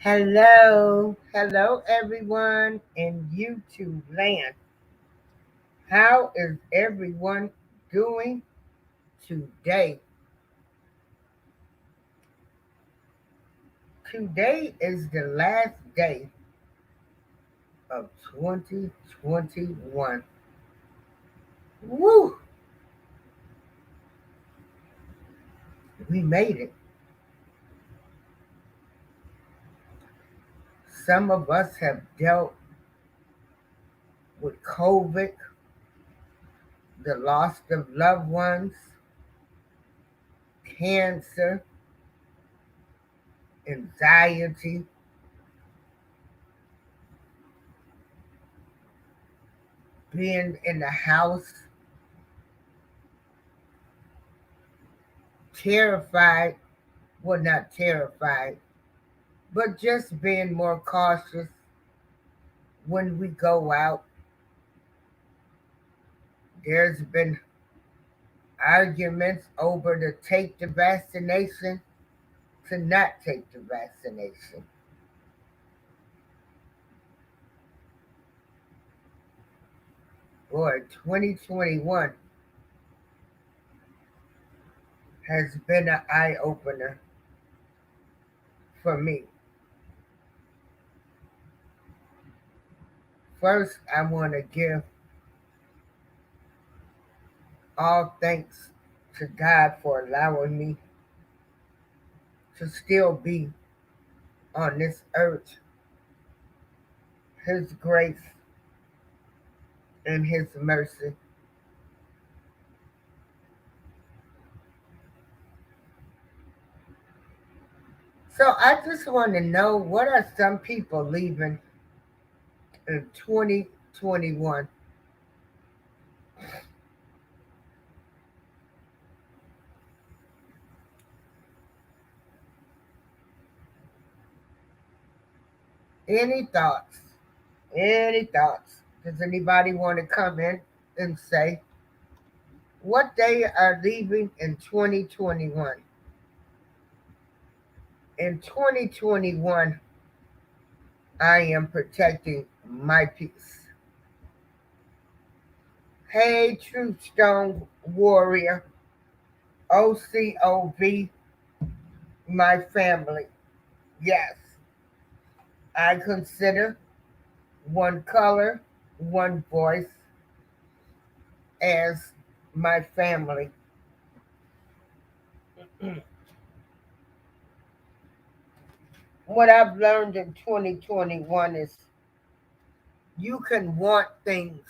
Hello everyone in YouTube land. How is everyone doing today? Today is the last day of 2021. Woo! We made it. Some of us have dealt with COVID, the loss of loved ones, cancer, anxiety, being in the house, terrified. Well, not terrified, but just being more cautious when we go out. There's been arguments over to take the vaccination, to not take the vaccination. Boy, 2021 has been an eye opener for me. First, I want to give all thanks to God for allowing me to still be on this earth. His grace and His mercy. So I just want to know, what are some people leaving in 2021? Any thoughts? Any thoughts? Does anybody want to come in and say what they are leaving in 2021? In 2021, I am protecting my peace. Hey, Truth Stone Warrior, OCOV, my family. Yes, I consider one color, one voice as my family. What I've learned in 2021 is you can want things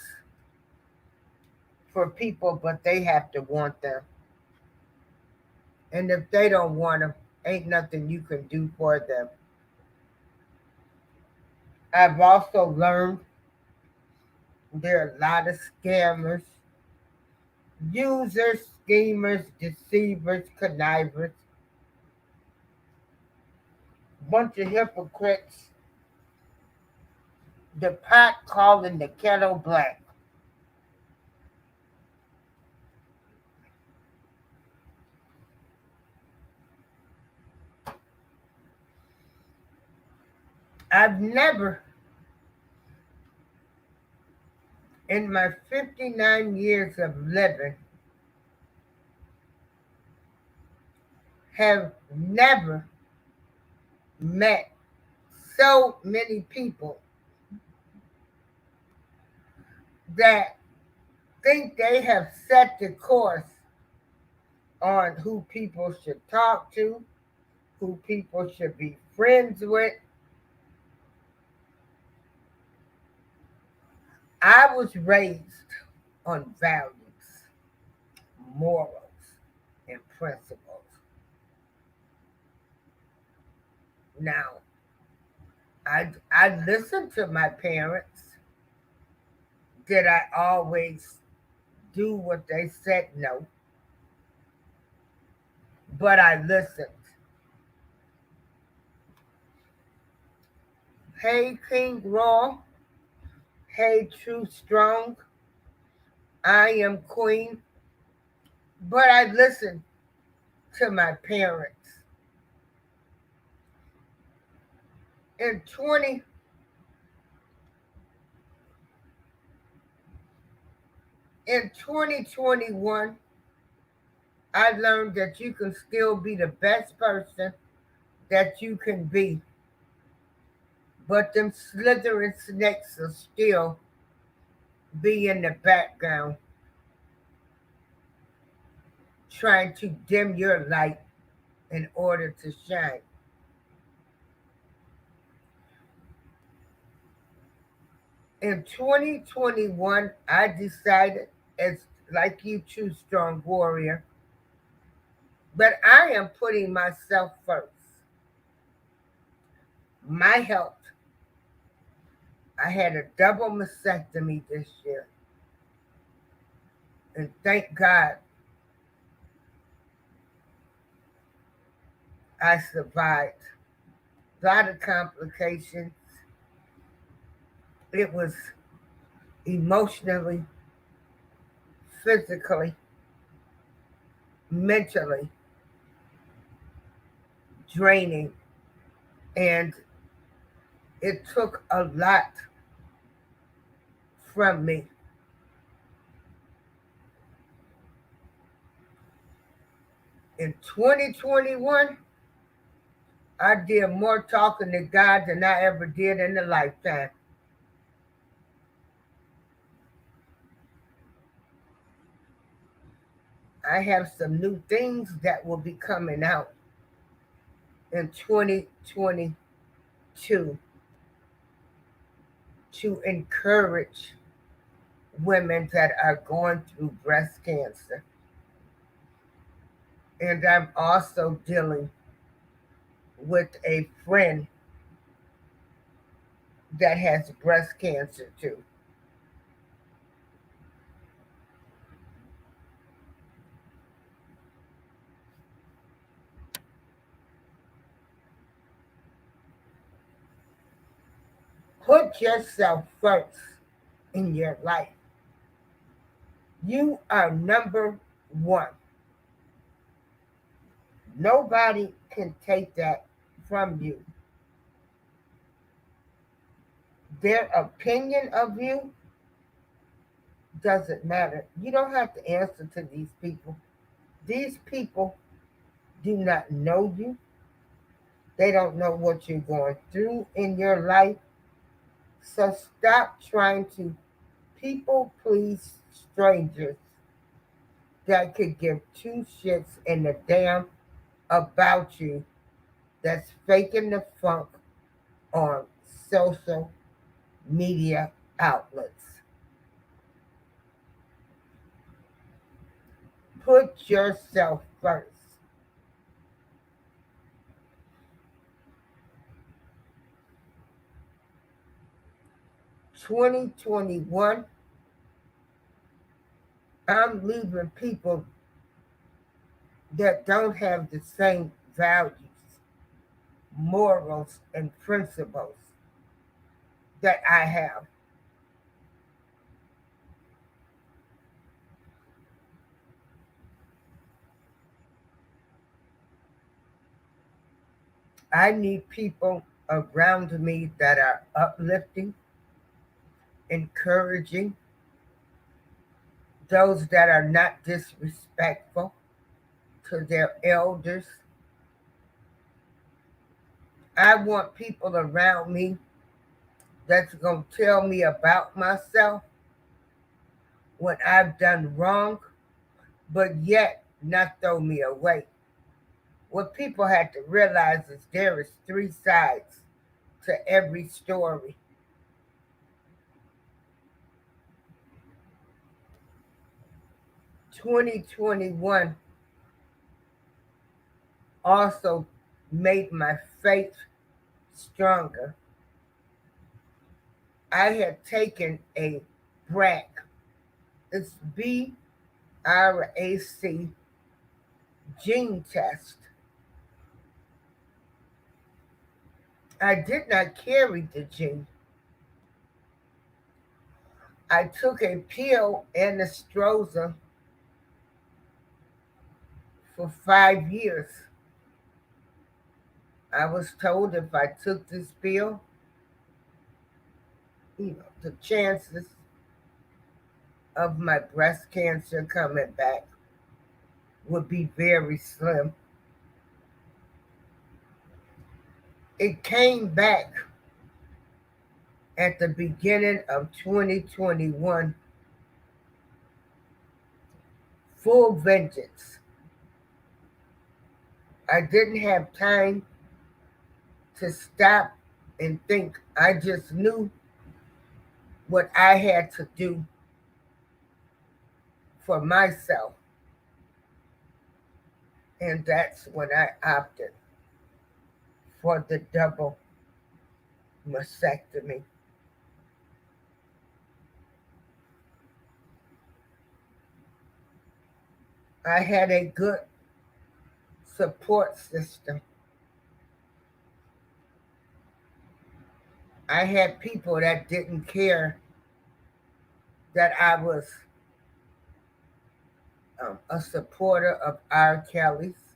for people, but they have to want them. And if they don't want them, ain't nothing you can do for them. I've also learned there are a lot of scammers, users, schemers, deceivers, connivers, bunch of hypocrites, the pot calling the kettle black. I've never, in my 59 years of living, have never met so many people that think they have set the course on who people should talk to, who people should be friends with. I was raised on values, morals, and principles. Now, I listened to my parents. Did I always do what they said? No. But I listened. Hey, King Raw. Hey, True Strong. I am Queen. But I listened to my parents. In 20 in 2021, I learned that you can still be the best person that you can be, but them slithering snakes will still be in the background trying to dim your light in order to shine. In 2021, I decided, as like you, True Strong Warrior, but I am putting myself first. My health. I had a double mastectomy this year, and thank God I survived. A lot of complications. It was emotionally, physically, mentally draining, and it took a lot from me. In 2021, I did more talking to God than I ever did in a lifetime. I have some new things that will be coming out in 2022 to encourage women that are going through breast cancer. And I'm also dealing with a friend that has breast cancer too. Put yourself first in your life. You are number one. Nobody can take that from you. Their opinion of you doesn't matter. You don't have to answer to these people. These people do not know you. They don't know what you're going through in your life. So stop trying to people please strangers that could give two shits in the damn about you that's faking the funk on social media outlets. Put yourself first. 2021, I'm leaving people that don't have the same values, morals, and principles that I have. I need people around me that are uplifting, encouraging, those that are not disrespectful to their elders. I want people around me that's going to tell me about myself when I've done wrong, but yet not throw me away. What people had to realize is there is three sides to every story. 2021 also made my faith stronger. I had taken a BRAC. It's BRAC gene test. I did not carry the gene. I took a pill anastrozole for 5 years. I was told if I took this pill, the chances of my breast cancer coming back would be very slim. It came back at the beginning of 2021, full vengeance. I didn't have time to stop and think. I just knew what I had to do for myself. And that's when I opted for the double mastectomy. I had a good support system. I had people that didn't care that I was a supporter of R. Kelly's.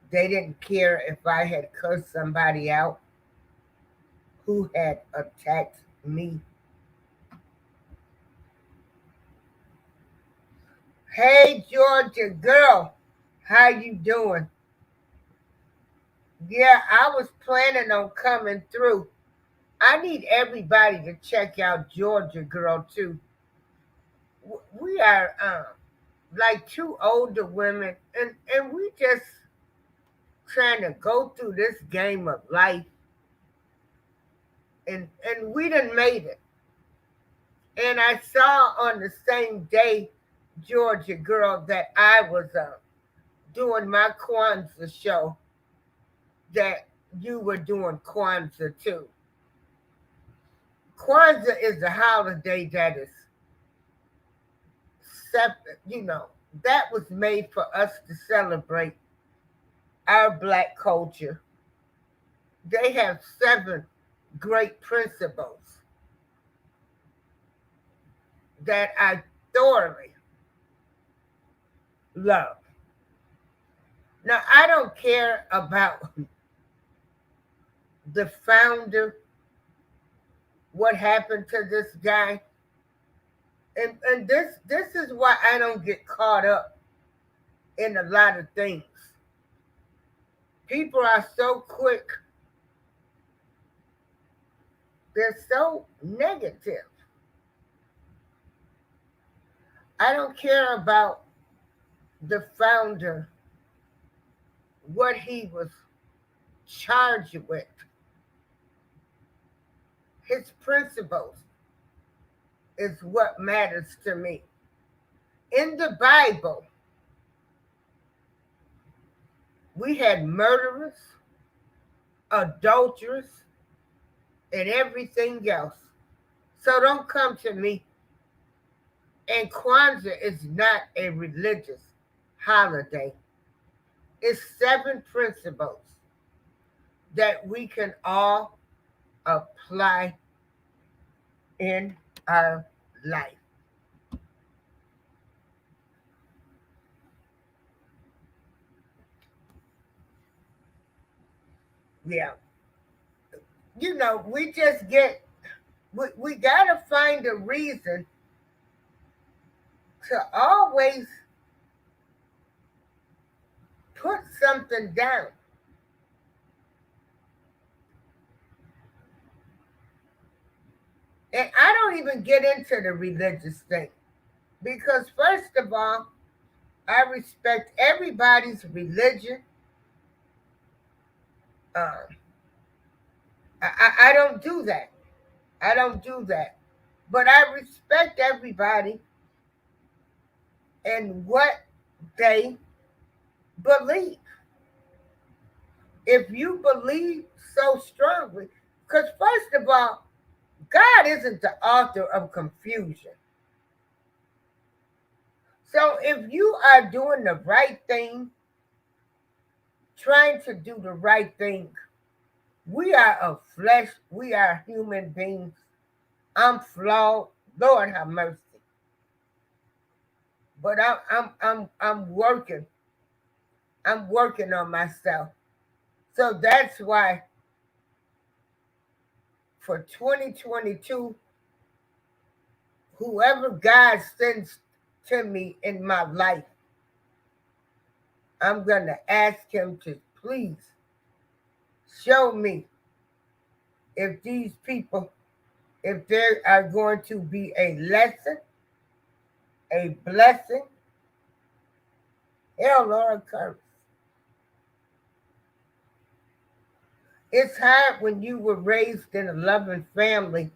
They didn't care if I had cursed somebody out who had attacked me. Hey, Georgia girl, how you doing? Yeah, I was planning on coming through. I need everybody to check out Georgia girl too. We are like two older women, and we just trying to go through this game of life, and we done made it. And I saw on the same day, Georgia girl, that I was doing my Kwanzaa show, that you were doing Kwanzaa too. Kwanzaa is a holiday that is separate, that was made for us to celebrate our black culture. They have 7 great principles that I thoroughly love. Now, I don't care about the founder, what happened to this guy. And this is why I don't get caught up in a lot of things. People are so quick, they're so negative. I don't care about the founder, what he was charged with, his principles is what matters to me. In the Bible, we had murderers, adulterers, and everything else. So don't come to me. And Kwanzaa is not a religious holiday. It's 7 principles that we can all apply in our life. Yeah. We just we got to find a reason to always put something down. And I don't even get into the religious thing because, first of all, I respect everybody's religion. Uh, I don't do that. I don't do that. But I respect everybody and what they believe. If you believe so strongly, because, first of all, God isn't the author of confusion. So if you are doing the right thing, trying to do the right thing, we are of flesh, we are human beings. I'm flawed. Lord have mercy. But I'm working. I'm working on myself. So that's why for 2022, whoever God sends to me in my life, I'm going to ask him to please show me if these people, if they are going to be a lesson, a blessing, hell, or a curse. It's hard when you were raised in a loving family,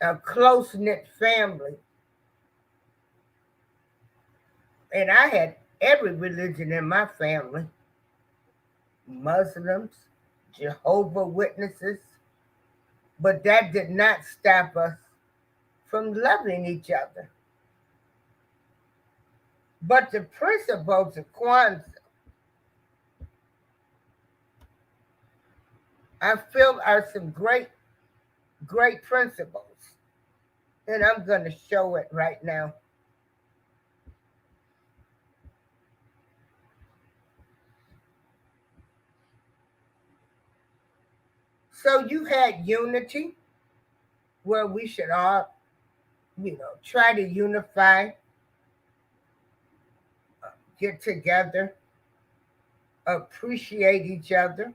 a close-knit family. And I had every religion in my family. Muslims, Jehovah's Witnesses. But that did not stop us from loving each other. But the principles of Kwanzaa, I feel are some great, great principles. And I'm going to show it right now. So you had unity, where we should all, try to unify, get together, appreciate each other.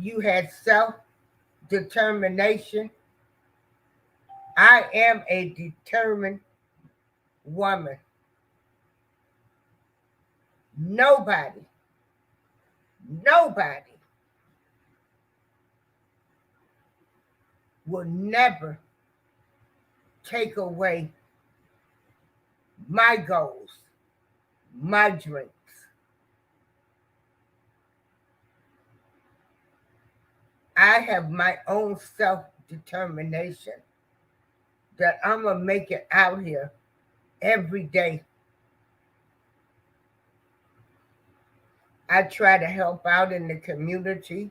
You had self-determination. I am a determined woman. Nobody will never take away my goals, my dreams. I have my own self-determination that I'm going to make it out here every day. I try to help out in the community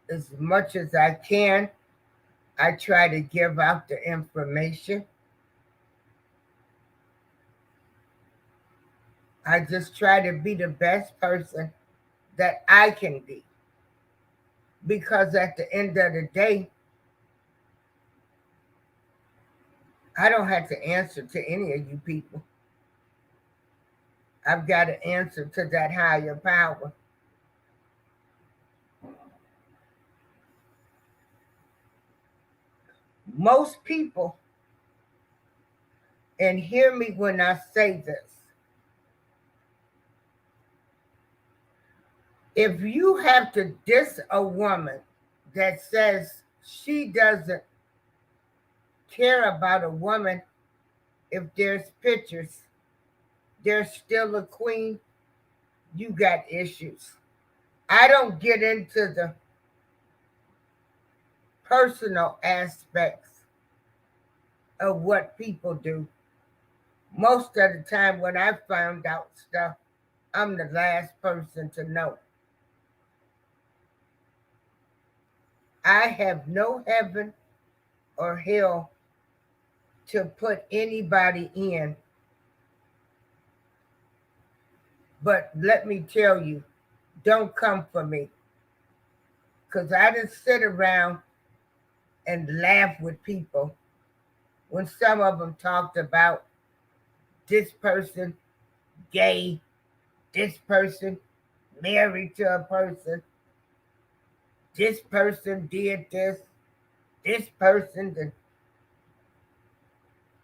as much as I can. I try to give out the information. I just try to be the best person that I can be. Because at the end of the day, I don't have to answer to any of you people. I've got to answer to that higher power. Most people, and hear me when I say this, if you have to diss a woman that says she doesn't care about a woman, if there's pictures, there's still a queen, you got issues. I don't get into the personal aspects of what people do. Most of the time when I found out stuff, I'm the last person to know. I have no heaven or hell to put anybody in. But let me tell you, don't come for me. Because I didn't sit around and laugh with people when some of them talked about this person gay, this person married to a person, this person did this person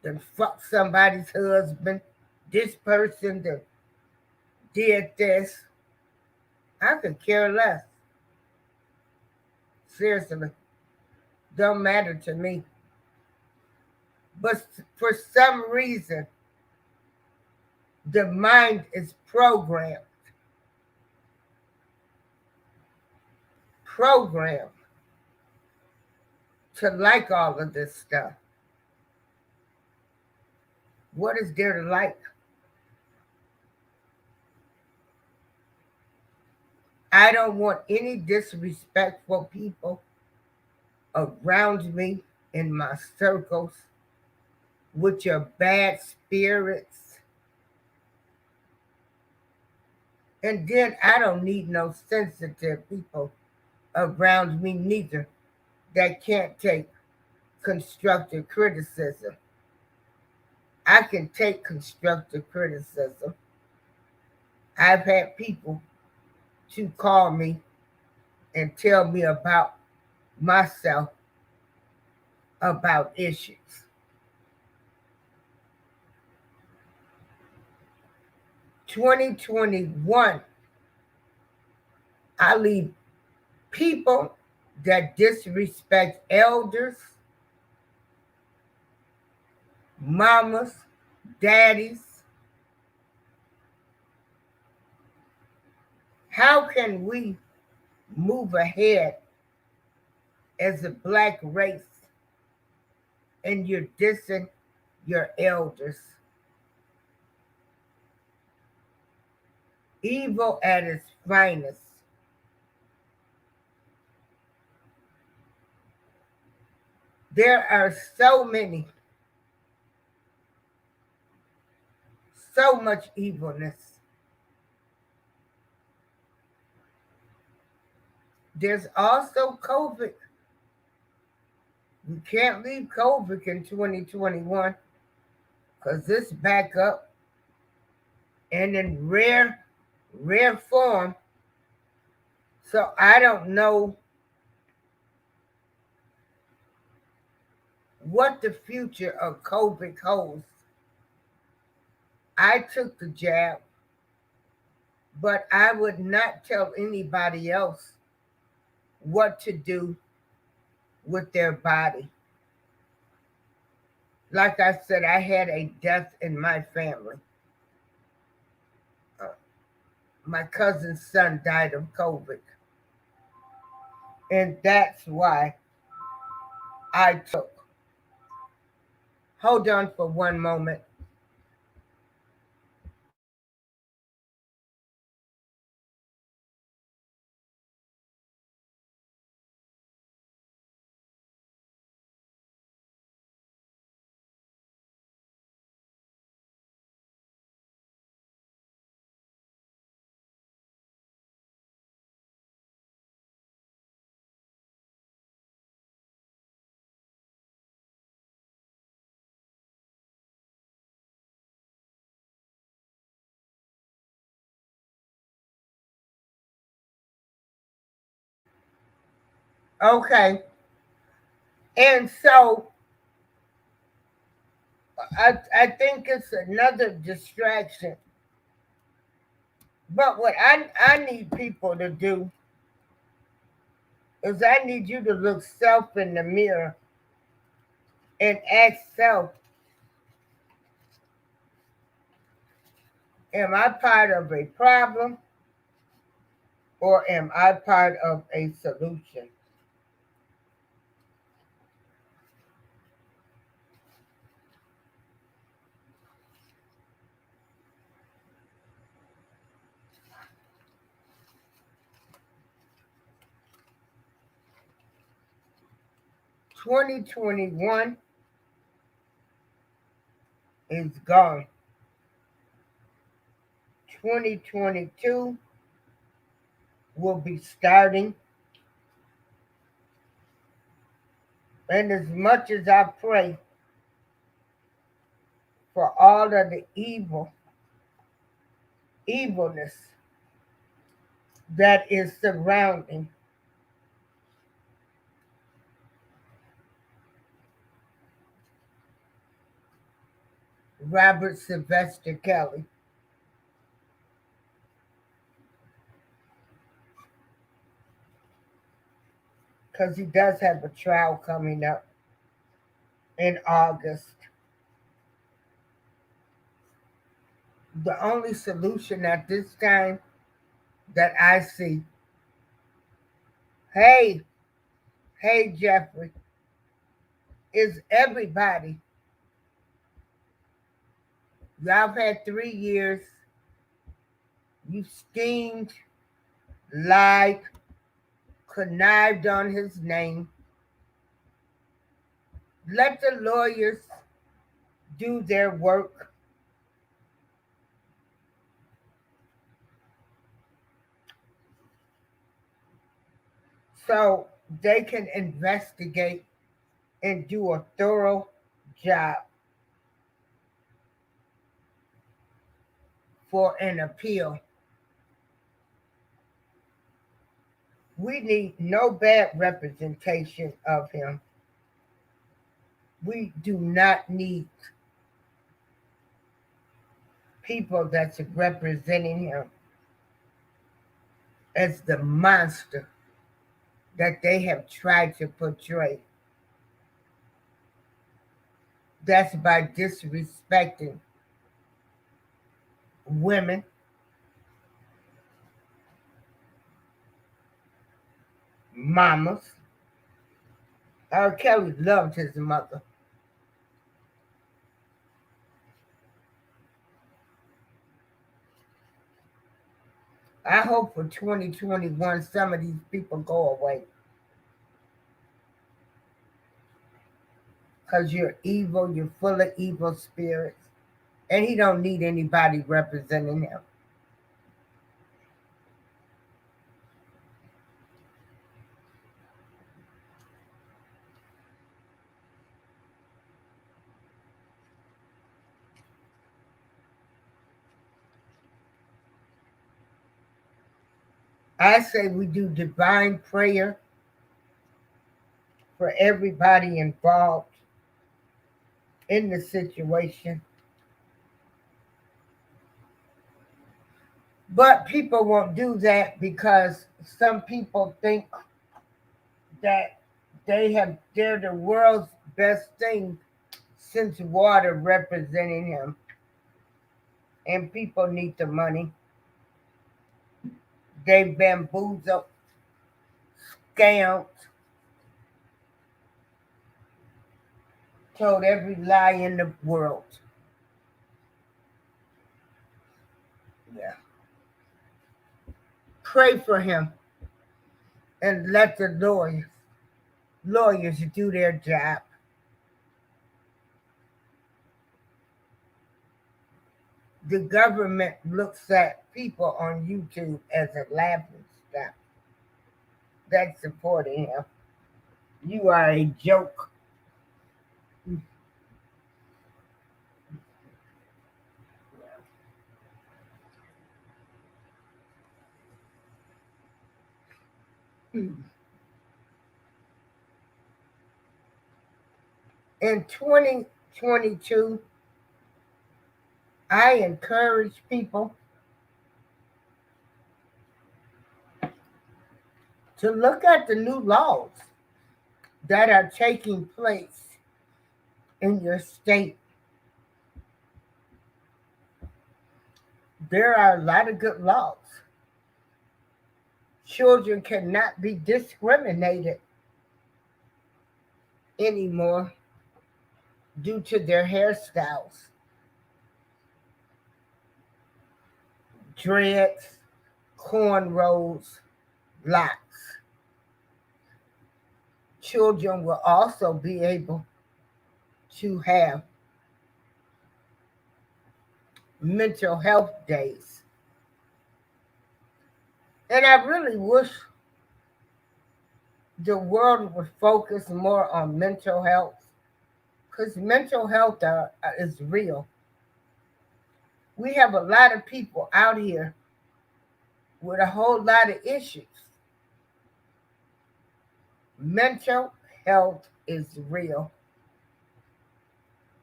that fucked somebody's husband, this person that did this. I could care less. Seriously, don't matter to me. But for some reason, the mind is programmed to like all of this stuff. What is there to like? I don't want any disrespectful people around me in my circles with your bad spirits. And then I don't need no sensitive people around me neither that can't take constructive criticism. I can take constructive criticism. I've had people to call me and tell me about myself, about issues. 2021, I leave people that disrespect elders, mamas, daddies. How can we move ahead as a black race and you're dissing your elders? Evil at its finest. There are so much evilness. There's also COVID. We can't leave COVID in 2021 because it's back up and in rare form. So I don't know what the future of COVID holds. I took the jab, but I would not tell anybody else what to do with their body. Like I said, I had a death in my family. Uh, my cousin's son died of COVID. And that's why I took. Hold on for one moment. Okay. And so I think it's another distraction. But what I need people to do is I need you to look self in the mirror and ask self, am I part of a problem or am I part of a solution? 2021 is gone. 2022 will be starting. And as much as I pray for all of the evilness that is surrounding Robert Sylvester Kelly, because he does have a trial coming up in August. The only solution at this time that I see, hey, hey, Jeffrey, is everybody. Y'all had 3 years. You schemed, lied, connived on his name. Let the lawyers do their work. so they can investigate and do a thorough job for an appeal. We need no bad representation of him. We do not need people that's representing him as the monster that they have tried to portray. That's by disrespecting women, mamas. R. Kelly loved his mother. I hope for 2021 some of these people go away. Because you're evil, you're full of evil spirits. And he don't need anybody representing him. I say we do divine prayer for everybody involved in the situation. But people won't do that because some people think that they're the world's best thing since water representing him. And people need the money. They bamboozled, scammed, told every lie in the world. Yeah. Pray for him and let the lawyers do their job. The government looks at people on YouTube as a laughing stock that's supporting him. You are a joke. In 2022, I encourage people to look at the new laws that are taking place in your state. There are a lot of good laws. Children cannot be discriminated anymore due to their hairstyles, dreads, cornrows, locks. Children will also be able to have mental health days. And I really wish the world would focus more on mental health because mental health is real. We have a lot of people out here with a whole lot of issues. Mental health is real.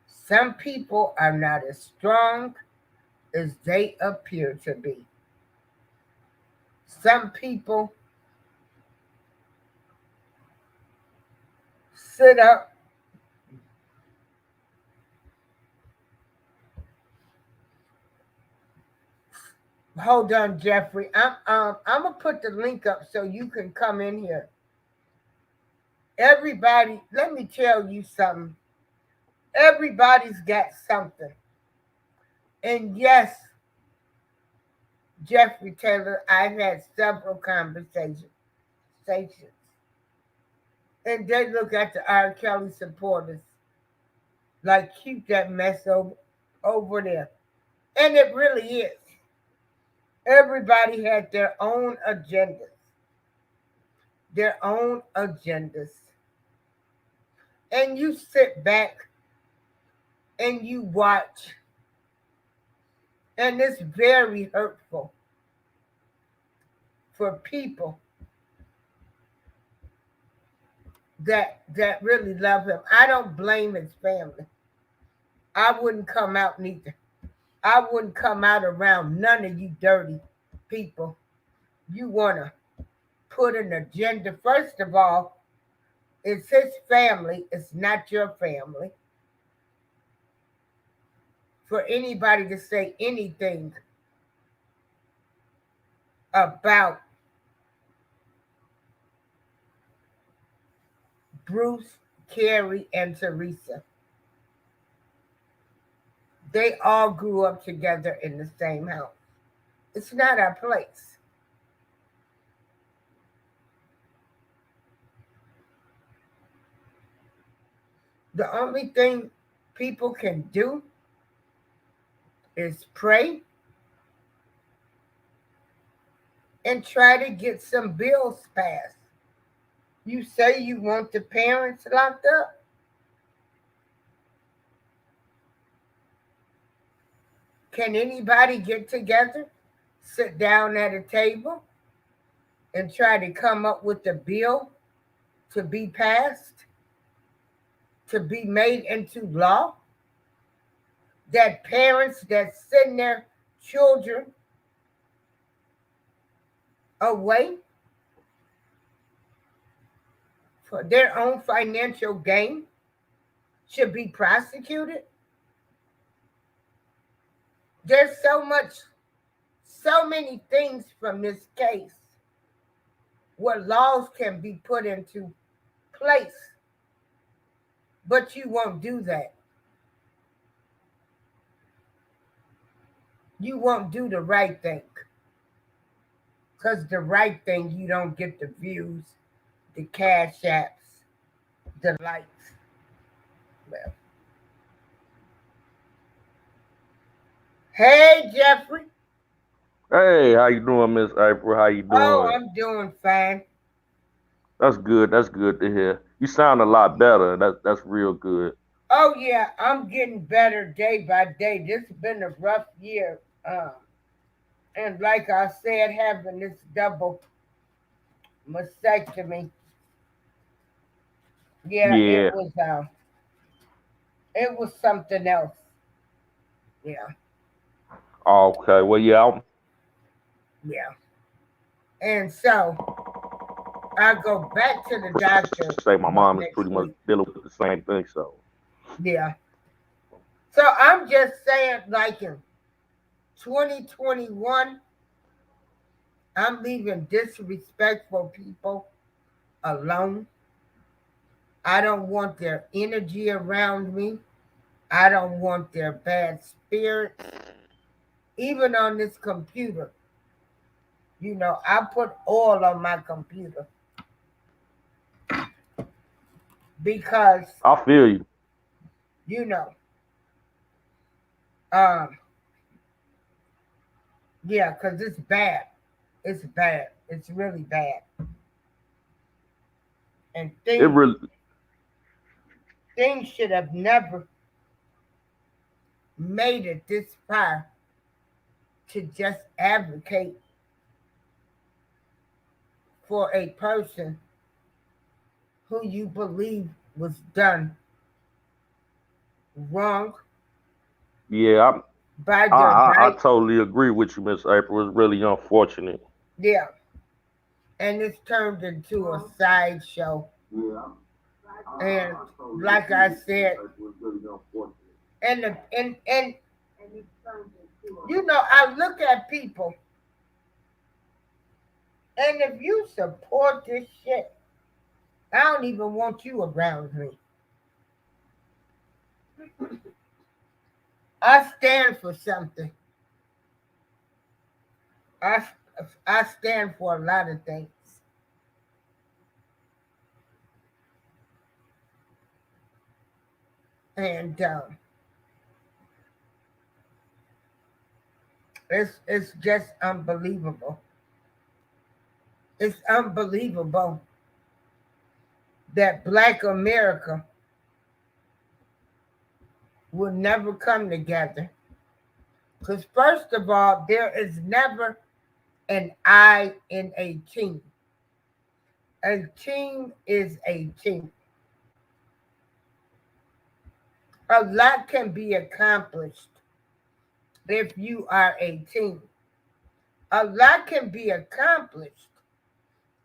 Some people are not as strong as they appear to be. Some people sit up hold on, Jeffrey. I'm gonna put the link up so you can come in here. Everybody, let me tell you something. Everybody's got something. And yes, Jeffrey Taylor, I've had several conversations. And they look at the R. Kelly supporters like, keep that mess over there. And it really is. Everybody had their own agendas. their own agendas. And you sit back and you watch, and it's very hurtful for people that really love him. I don't blame his family. I wouldn't come out neither. I wouldn't come out around none of you dirty people. You want to put an agenda. First of all, it's his family, it's not your family. For anybody to say anything about Bruce, Carrie, and Teresa, they all grew up together in the same house. It's not our place. The only thing people can do is pray and try to get some bills passed. You say you want the parents locked up? Can anybody get together, sit down at a table, and try to come up with a bill to be passed, to be made into law? That parents that send their children away for their own financial gain should be prosecuted? There's so many things from this case where laws can be put into place, but you won't do that. You won't do the right thing. Because the right thing, you don't get the views, the cash apps, the likes. Well. Hey, Jeffrey. Hey, how you doing, Miss April? How you Oh, doing? I'm doing fine. That's good. That's good to hear. You sound a lot better. That's real good. Oh, yeah, I'm getting better day by day. This has been a rough year. And like I said, having this double mastectomy, yeah, Yeah. it was something else. Yeah, Okay. Well, yeah. yeah. And so I go back to the doctor Say my mom is next pretty much week. dealing with the same thing. So Yeah. So I'm just saying, like in 2021, I'm leaving disrespectful people alone. I don't want their energy around me. I don't want their bad spirits. Even on this computer, I put oil on my computer because, I feel you. you know, um, yeah, because it's bad. It's bad. It's really bad. And It really. things should have never made it this far to just advocate for a person who you believe was done wrong Yeah. by I, their I right. totally agree with you, Miss April. It's really unfortunate. Yeah. And it's turned into a sideshow. Yeah. And I totally like agree I with you, Miss said, April. It's really unfortunate. and I look at people, and if you support this shit, I don't even want you around me. I stand for something. I I stand for a lot of things, and it's just unbelievable. It's unbelievable. that Black America will never come together. Because, first of all, there is never an I in a team. A team is a team. A lot can be accomplished if you are a team. A lot can be accomplished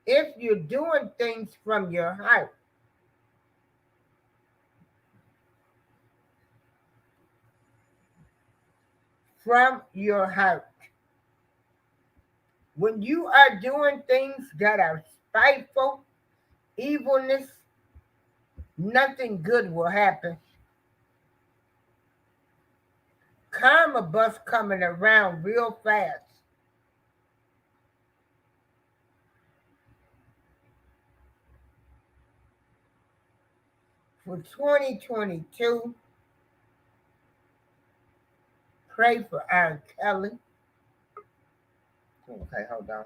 if you're doing things from your heart. From your heart. When you are doing things that are spiteful, evilness, nothing good will happen. Karma bus coming around real fast. For 2022, pray for R. Kelly. Okay, hold on.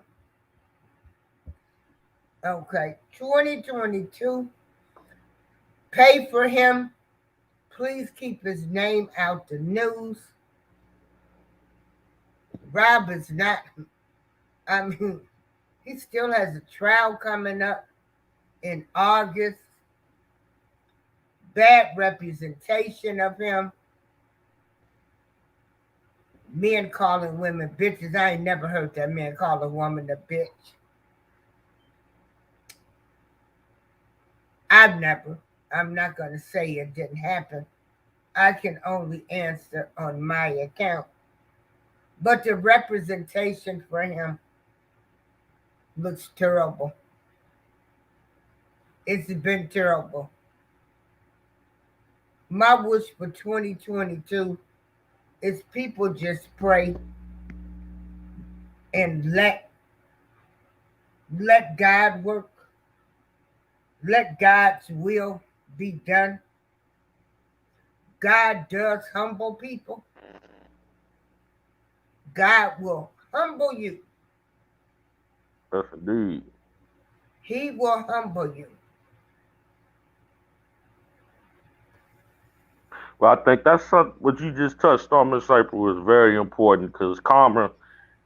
Okay, 2022, pay for him. Please keep his name out the news. Rob is not, I mean, he still has a trial coming up in August. Bad representation of him. Men calling women bitches. I ain't never heard that man call a woman a bitch. I've never. I'm not going to say it didn't happen. I can only answer on my account. But the representation for him looks terrible. It's been terrible. My wish for 2022 is people just pray and let God work. Let God's will be done. God does humble people. God will humble you. Yes, indeed. He will humble you. Well, I think that's what you just touched on, Miss April, is very important because karma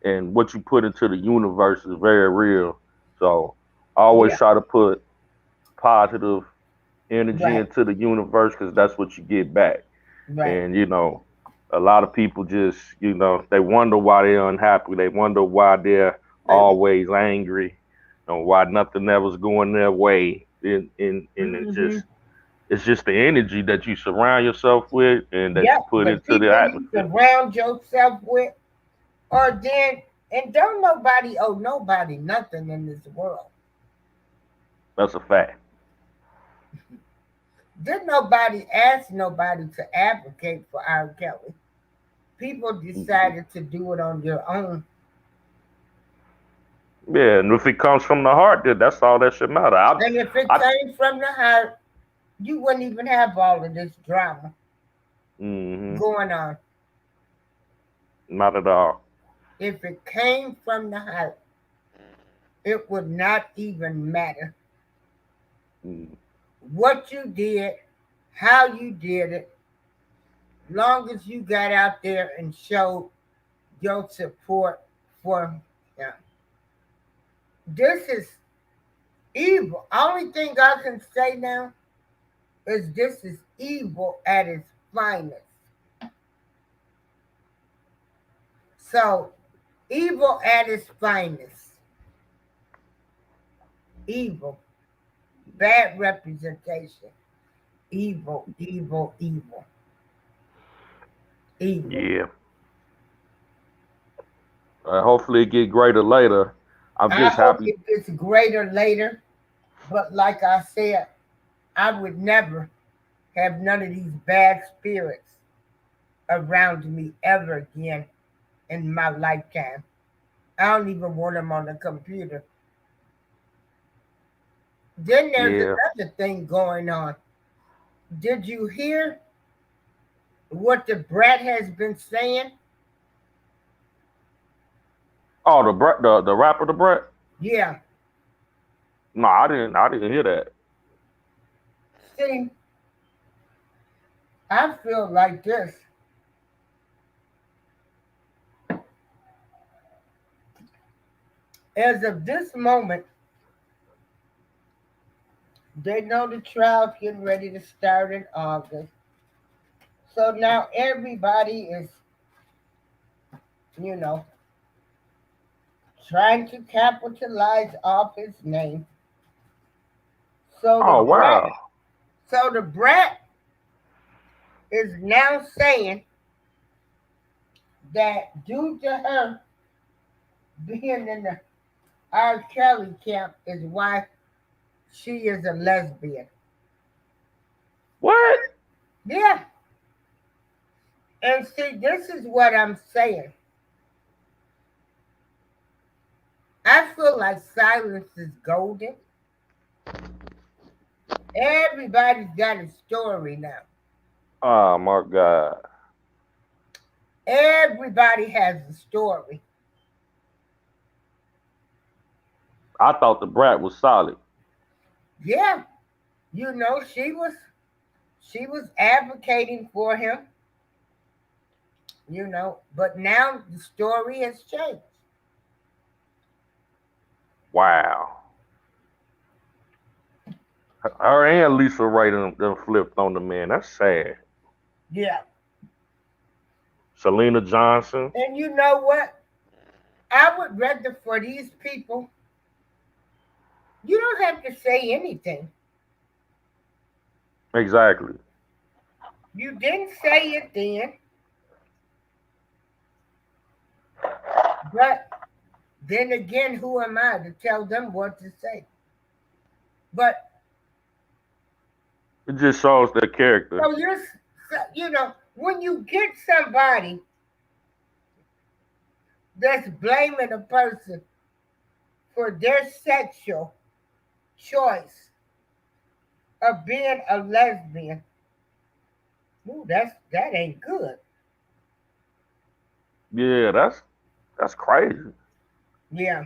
and what you put into the universe is very real. So I always Yeah. try to put positive energy Right. into the universe because that's what you get back. Right. And a lot of people just they wonder why they're unhappy. They wonder why they're always angry, why nothing ever's going their way. And it's just the energy that you surround yourself with and that you put the into the people you atmosphere. surround yourself with, or then, and don't nobody owe nobody nothing in this world. That's a fact. Did nobody ask nobody to advocate for R. Kelly? People decided to do it on their own. Yeah, and if it comes from the heart, then that's all that should matter. And if it came from the heart, you wouldn't even have all of this drama going on. Not at all. If it came from the heart, it would not even matter what you did, how you did it, long as you got out there and showed your support for him. This is evil. Only thing I can say now is this is evil at its finest. So, evil at its finest. Evil. Bad representation. Evil, evil, evil. Evil. Yeah. Hopefully it get greater later. I'm just happy. Hope it gets greater later. But like I said, I would never have none of these bad spirits around me ever again in my lifetime. I don't even want them on the computer. Then there's another thing going on. Did you hear what the brat has been saying? Oh, the rapper, the Brat? Yeah. No, I didn't hear that. See, I feel like this. As of this moment, they know the trial's getting ready to start in August. So now everybody is, you know, trying to capitalize off his name. So the Oh brat, wow. so the brat is now saying that due to her being in the R. Kelly camp is why she is a lesbian. What? Yeah, and see, this is what I'm saying. I feel like silence is golden. Everybody's got a story now. Oh my God. Everybody has a story. I thought the brat was solid. Yeah, she was advocating for him, but now the story has changed. Wow. Her and Lisa Ray done flipped on the man. That's sad. Yeah. Selena Johnson. And you know what? I would rather for these people, you don't have to say anything. Exactly. You didn't say it then, but then again, who am I to tell them what to say? But It just shows their character. so when you get somebody that's blaming a person for their sexual choice of being a lesbian, ooh, that ain't good. Yeah, that's crazy. Yeah,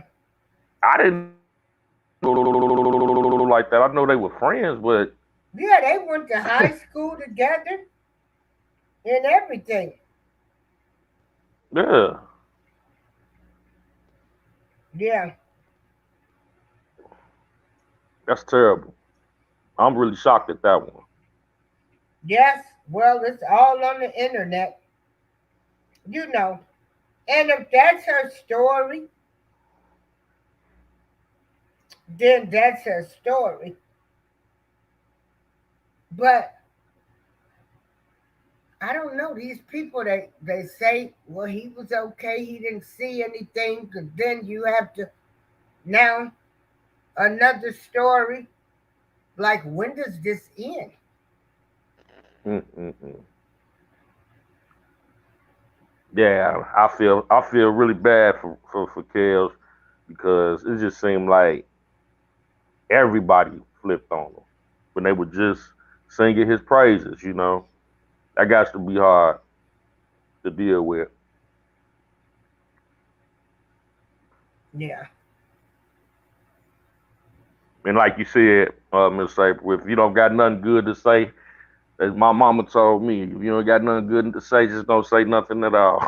I didn't like that. I know they were friends, but yeah, they went to high school together and everything. yeah, Yeah, that's terrible. I'm really shocked at that one. yes. Well, it's all on the internet, you know. And if that's her story, then that's her story. But I don't know. These people they say, well, he was okay. He didn't see anything. Cause then you have to now another story. Like, when does this end? Mm-mm-mm. Yeah, I feel really bad for Kels because it just seemed like everybody flipped on him when they were just singing his praises. That got to be hard to deal with. Yeah, And like you said, Miss April, if you don't got nothing good to say, as my mama told me, if you don't got nothing good to say, just don't say nothing at all.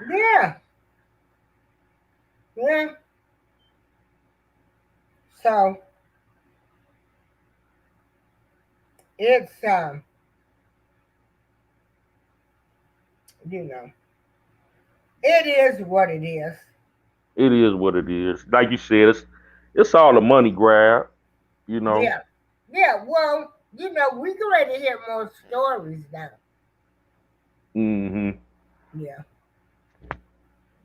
yeah, yeah. So it's you know, it is what it is. It is what it is. Like you said, it's all a money grab, you know. Yeah, yeah. Well, we can ready to hear more stories now. Hmm. Yeah.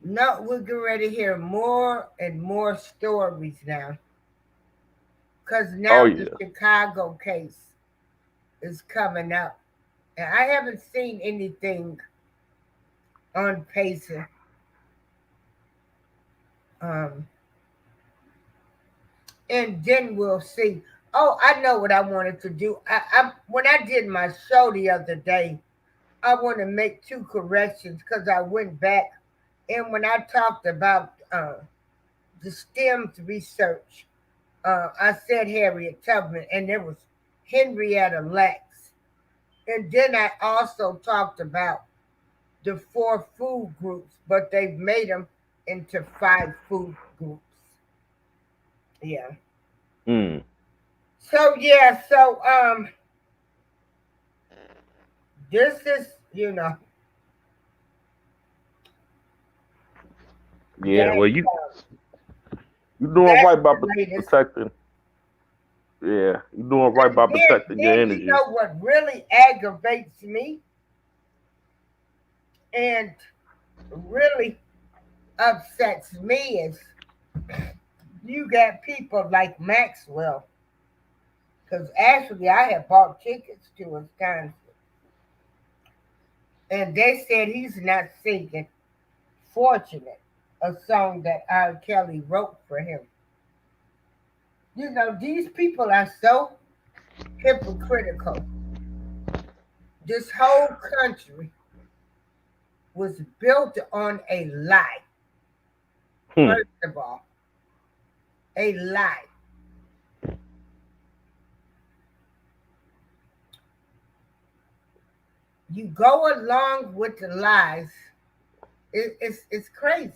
No, we're getting ready to hear more and more stories now. Because Oh now the yeah. Chicago case is coming up. And I haven't seen anything on Pacer. Um, and then we'll see. Oh, I know what I wanted to do. When I did my show the other day, I want to make two corrections because I went back and when I talked about the STEMS research, I said Harriet Tubman, and there was Henrietta Lacks. And then I also talked about the 4 food groups, but they've made them into 5 food groups. Yeah. Mm. So yeah, so this is, Yeah. that Well, you doing that's right by the latest. protecting. Yeah, you doing right And by then protecting your then you energy. know what really aggravates me and really upsets me is you got people like Maxwell, because actually I had bought tickets to his concert, and they said he's not singing "Fortunate," a song that R. Kelly wrote for him. These people are so hypocritical. This whole country was built on a lie. Hmm. First of all, a lie. You go along with the lies. It's crazy.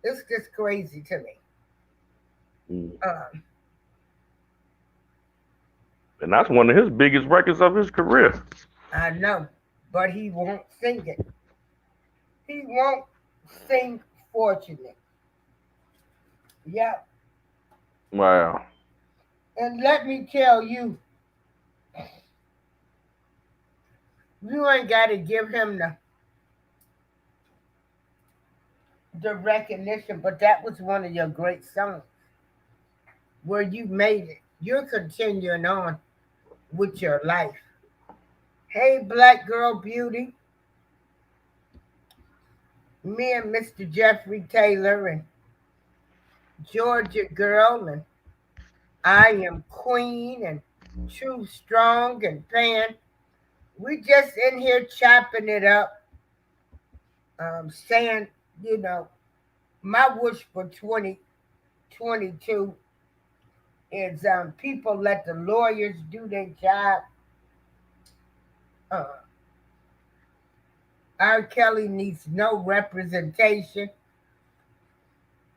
It's just crazy to me. Mm. Um, And that's one of his biggest records of his career. I know, but he won't sing it. He won't sing "Fortunate." Yep. Wow. And let me tell you, you ain't got to give him the recognition, but that was one of your great songs where you made it. You're continuing on with your life. Hey, Black Girl Beauty, me and Mr. Jeffrey Taylor and Georgia Girl, and I am Queen and True Strong and Pan. We just in here chopping it up, saying, you know, my wish for 2022 is people let the lawyers do their job. Uh, R. Kelly needs no representation.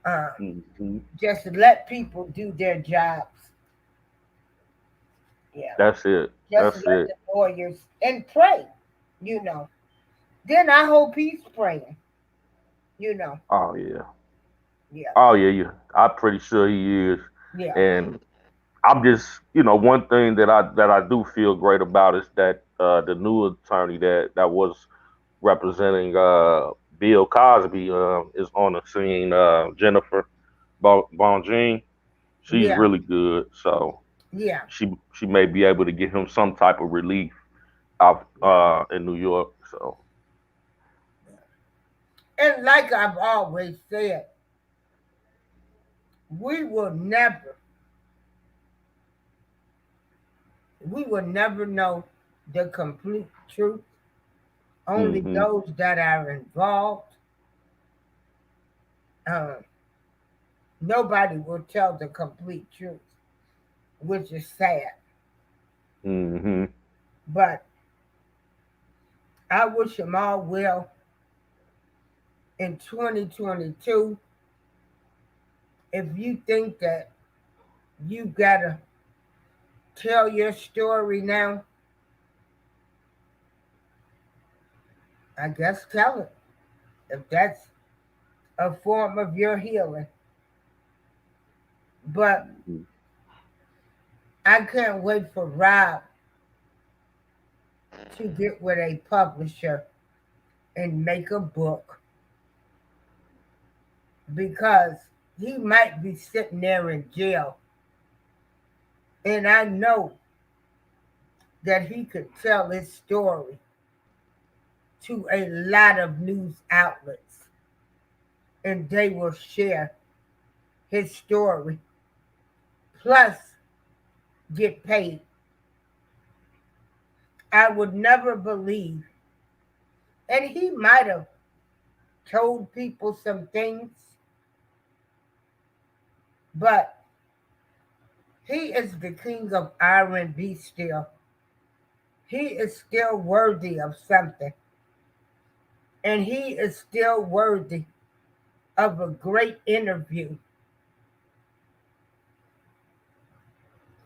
Uh, Hmm. just let people do their jobs. Yeah, That's it. just That's let it. the lawyers and pray. You know. Then I hope he's praying. You know. Oh yeah. Yeah, Oh yeah. Yeah. I'm pretty sure he is. yeah, And I'm just, one thing that I do feel great about is that the new attorney that was representing Bill Cosby is on the scene. Jennifer Bonjean. She's yeah, really good. So yeah, she may be able to get him some type of relief out yeah. in New York. So And like I've always said, we will never, we will never know the complete truth. Only hmm those that are involved. Uh, Nobody will tell the complete truth, which is sad. hmm But I wish them all well in 2022. If you think that you gotta tell your story now, I guess tell it. If that's a form of your healing. But I can't wait for Rob to get with a publisher and make a book because he might be sitting there in jail. And I know that he could tell his story to a lot of news outlets and they will share his story plus get paid. I would never believe, and he might have told people some things, but He is the king of R&B still. He is still worthy of something. And he is still worthy of a great interview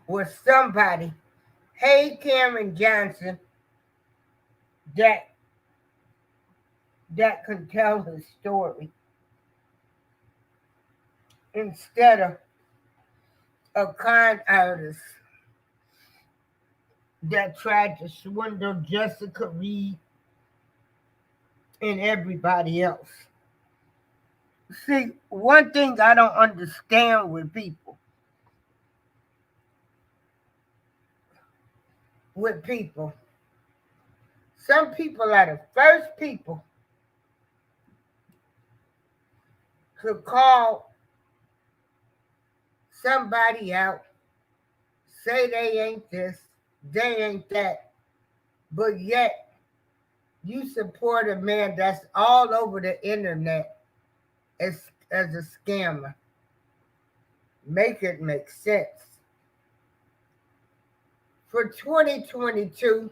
with somebody. Hey, Cameron Johnson, that that can tell his story instead of a con artist that tried to swindle Jessica Reed and everybody else. See, one thing I don't understand with people, some people are the first people to call somebody out, say they ain't this, they ain't that, but yet you support a man that's all over the internet as a scammer. Make it make sense. For 2022,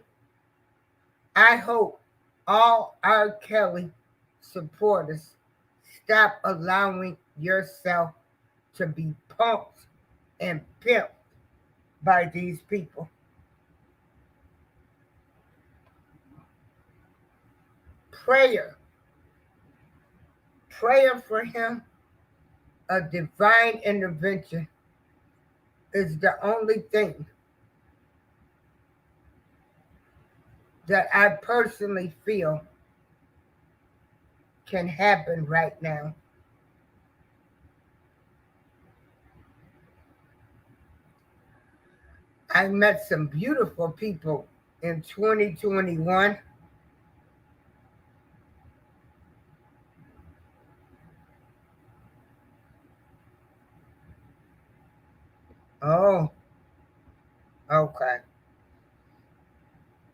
I hope all R. Kelly supporters stop allowing yourself to be punked and pimped by these people. Prayer for him, a divine intervention, is the only thing that I personally feel can happen right now. I met some beautiful people in 2021. Oh, okay.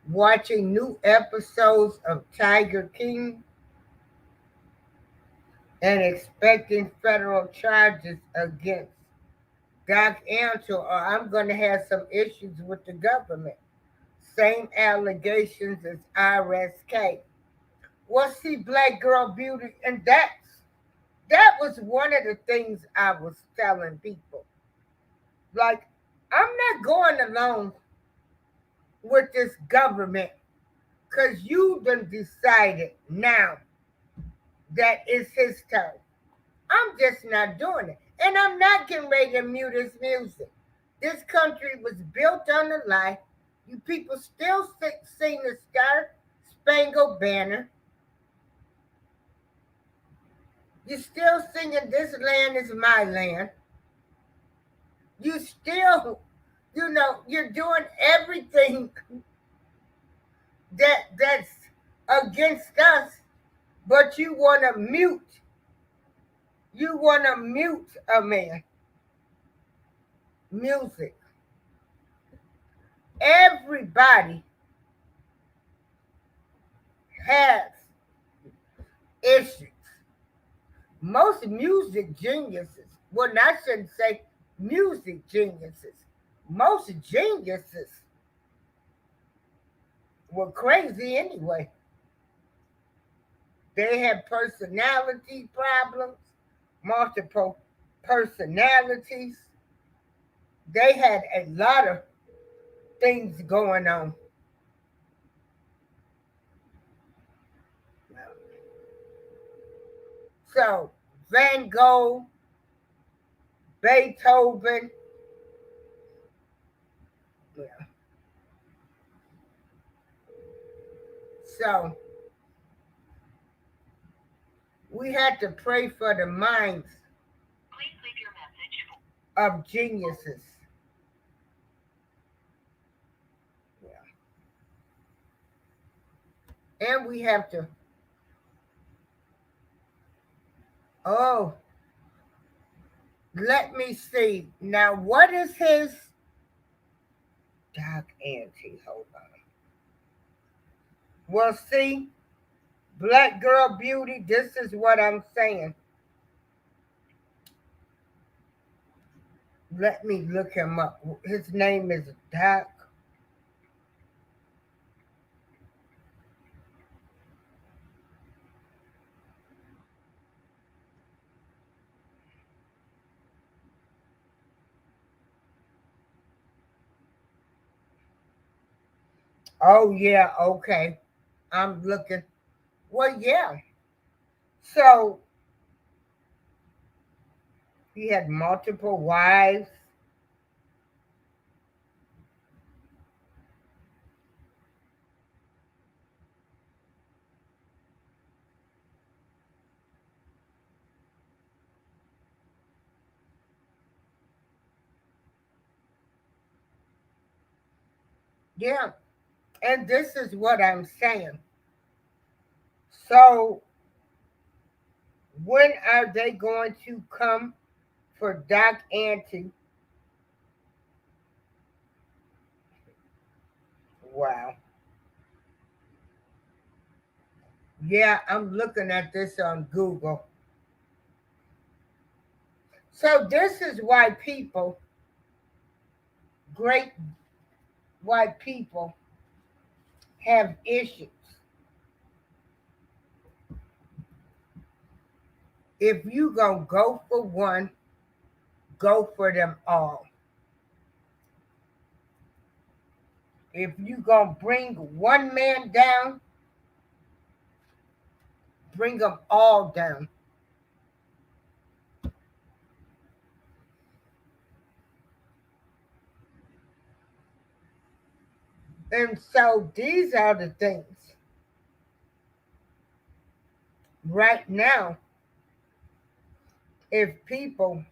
Watching new episodes of Tiger King and expecting federal charges against Doc Antle, or I'm going to have some issues with the government. Same allegations as RSK. Well, see, Black Girl Beauty, and that was one of the things I was telling people. Like, I'm not going along with this government because you done decided now that it's his turn. I'm just not doing it. And I'm not getting ready to mute his music. This country was built on a lie. You people still sing the Star Spangled Banner. You're still singing This Land Is My Land. You still, you're doing everything that's against us, but you want to mute. You want to mute a man. Music. Everybody has issues. Most music geniuses, well, I shouldn't say music geniuses, most geniuses were crazy anyway. They had personality problems, multiple personalities. They had a lot of things going on. So, Van Gogh, Beethoven, yeah. So, we had to pray for the minds of geniuses. Yeah. And we have to, oh, let me see. Now, what is his Doc Antle? Hold on. Well, see, Black Girl Beauty, this is what I'm saying. Let me look him up. His name is Doc. Oh, yeah, okay. I'm looking. Well, yeah. So he had multiple wives. Yeah. And this is what I'm saying. So when are they going to come for Doc Ante? Wow. Yeah, I'm looking at this on Google. So this is why people, great white people, have issues. If you gonna go for one, go for them all. If you gonna bring one man down, bring them all down. And so these are the things right now. If people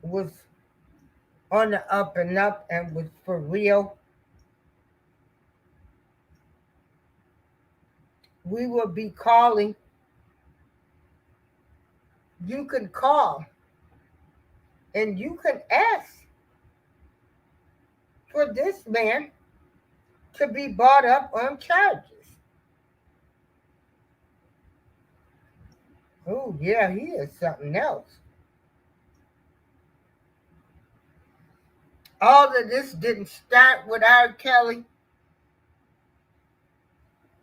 was on the up and up and was for real, we would be calling. You can call and you can ask for this man to be brought up on charges. Oh, yeah, he is something else. All of this didn't start with R. Kelly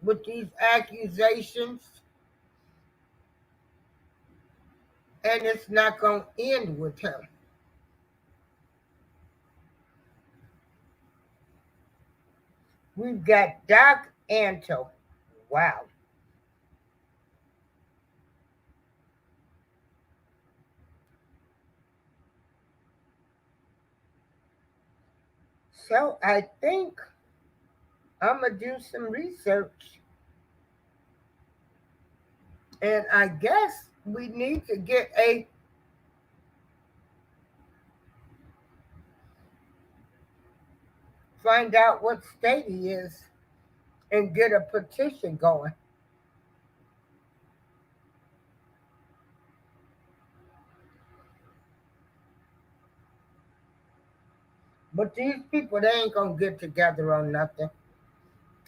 with these accusations, and it's not going to end with him. We've got Doc Antle. Wow. So I think I'm going to do some research, and I guess we need to get a find out what state he is and get a petition going. But these people, they ain't gonna get together on nothing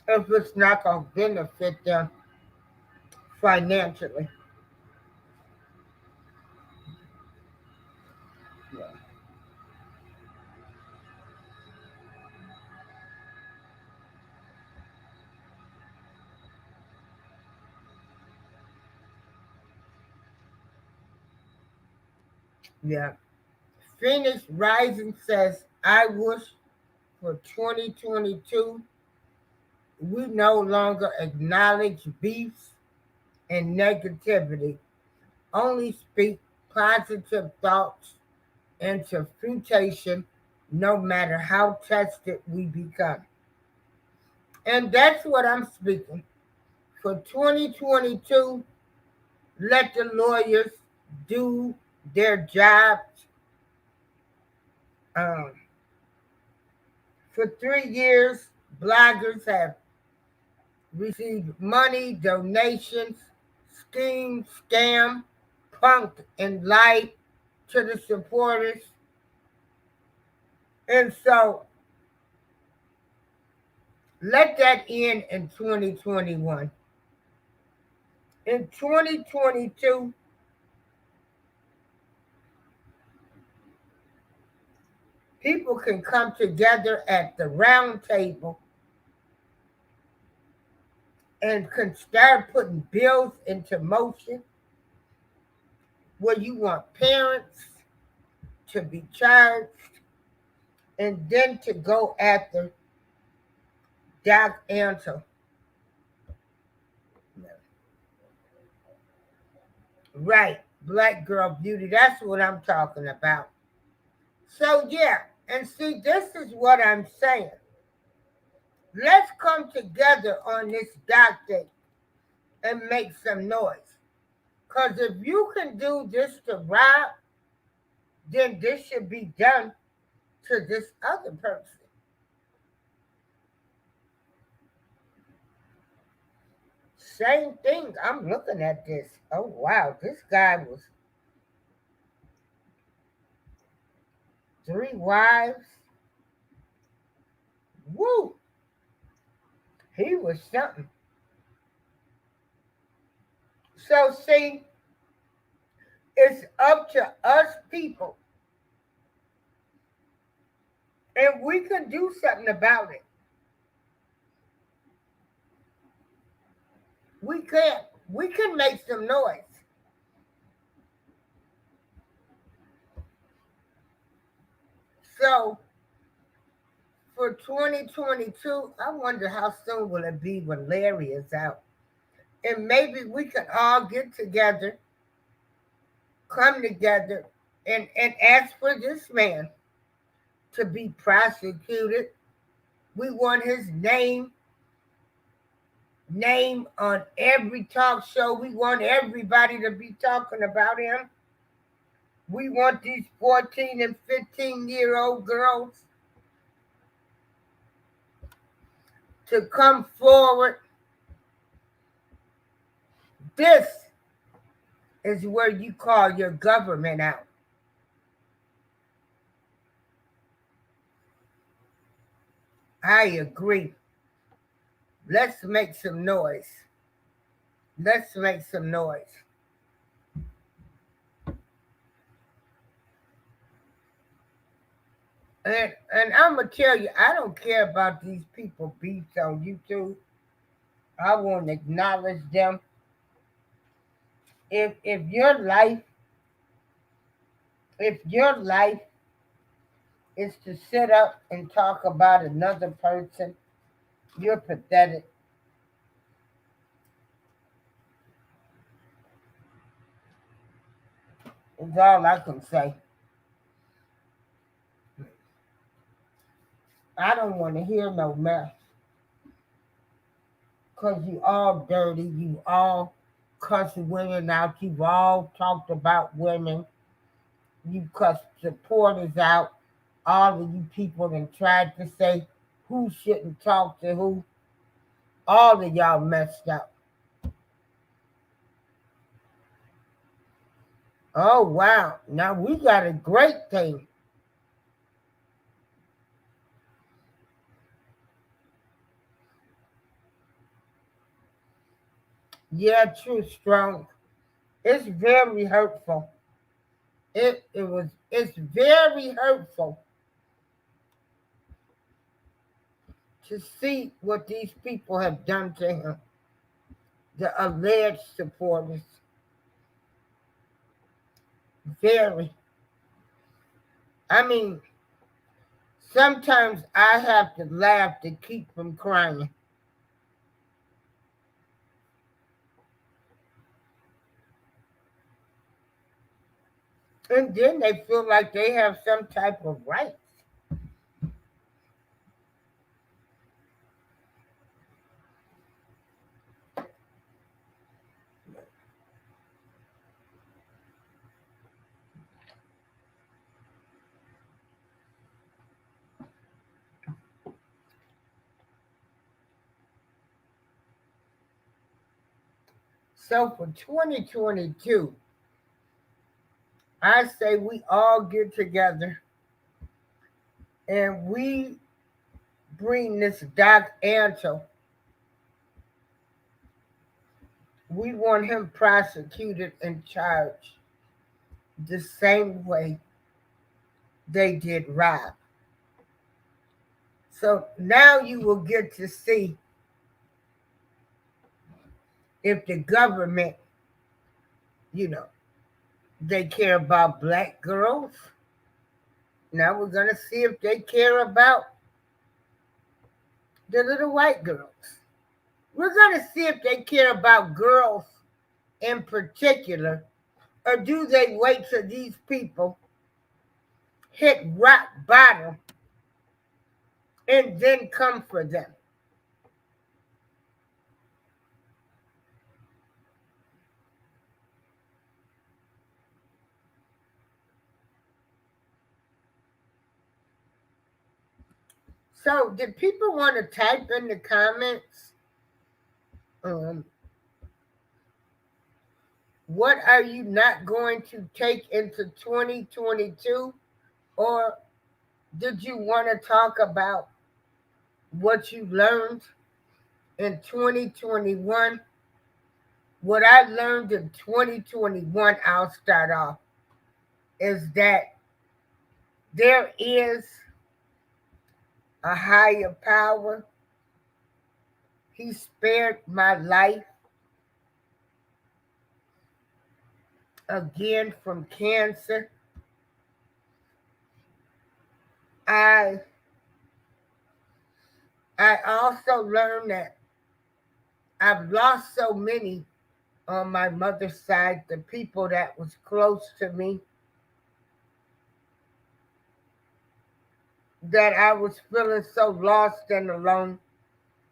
if it's not gonna benefit them financially. Yeah. Phoenix Rising says, I wish for 2022 we no longer acknowledge beefs and negativity, only speak positive thoughts into fruition no matter how tested we become. And that's what I'm speaking. For 2022, let the lawyers do their jobs. Um, for 3 years, bloggers have received money, donations, scheme, scam, punked, and lied to the supporters. And so let that end in 2021. In 2022, People can come together at the round table and can start putting bills into motion where you want parents to be charged and then to go after Doc Antle. Right, Black Girl Beauty. That's what I'm talking about. So, yeah, and see, this is what I'm saying. Let's come together on this doc day and make some noise. Because if you can do this to Rob, then this should be done to this other person. Same thing. I'm looking at this. Oh, wow. This guy was 3 wives. Woo! He was something. So, see, it's up to us people. And we can do something about it. We can. We can make some noise. So, for 2022, I wonder how soon will it be when Larry is out. And maybe we can all get together, come together, and ask for this man to be prosecuted. We want his name on every talk show. We want everybody to be talking about him. We want these 14 and 15-year-old girls to come forward. This is where you call your government out. I agree. Let's make some noise. Let's make some noise. And I'm going to tell you, I don't care about these people beefs on YouTube. I want to acknowledge them. If your life is to sit up and talk about another person, you're pathetic. That's all I can say. I don't want to hear no mess. Because you all dirty. You all cuss women out. You've all talked about women. You cuss supporters out. All of you people and tried to say who shouldn't talk to who. All of y'all messed up. Oh, wow. Now we got a great thing. Yeah, true, strong. It's very hurtful. It's very hurtful to see what these people have done to him. The alleged supporters. Very. I mean, sometimes I have to laugh to keep from crying. And then they feel like they have some type of rights. So for 2022, I say we all get together and we bring this Doc Antle. We want him prosecuted and charged the same way they did Rob. So now you will get to see if the government, they care about black girls. Now we're going to see if they care about the little white girls. We're going to see if they care about girls in particular, or do they wait till these people hit rock bottom and then come for them? So, did people want to type in the comments? What are you not going to take into 2022? Or did you want to talk about what you learned in 2021? What I learned in 2021, I'll start off, is that there is a higher power. He spared my life again from cancer. I also learned that I've lost so many on my mother's side, the people that was close to me, that I was feeling so lost and alone.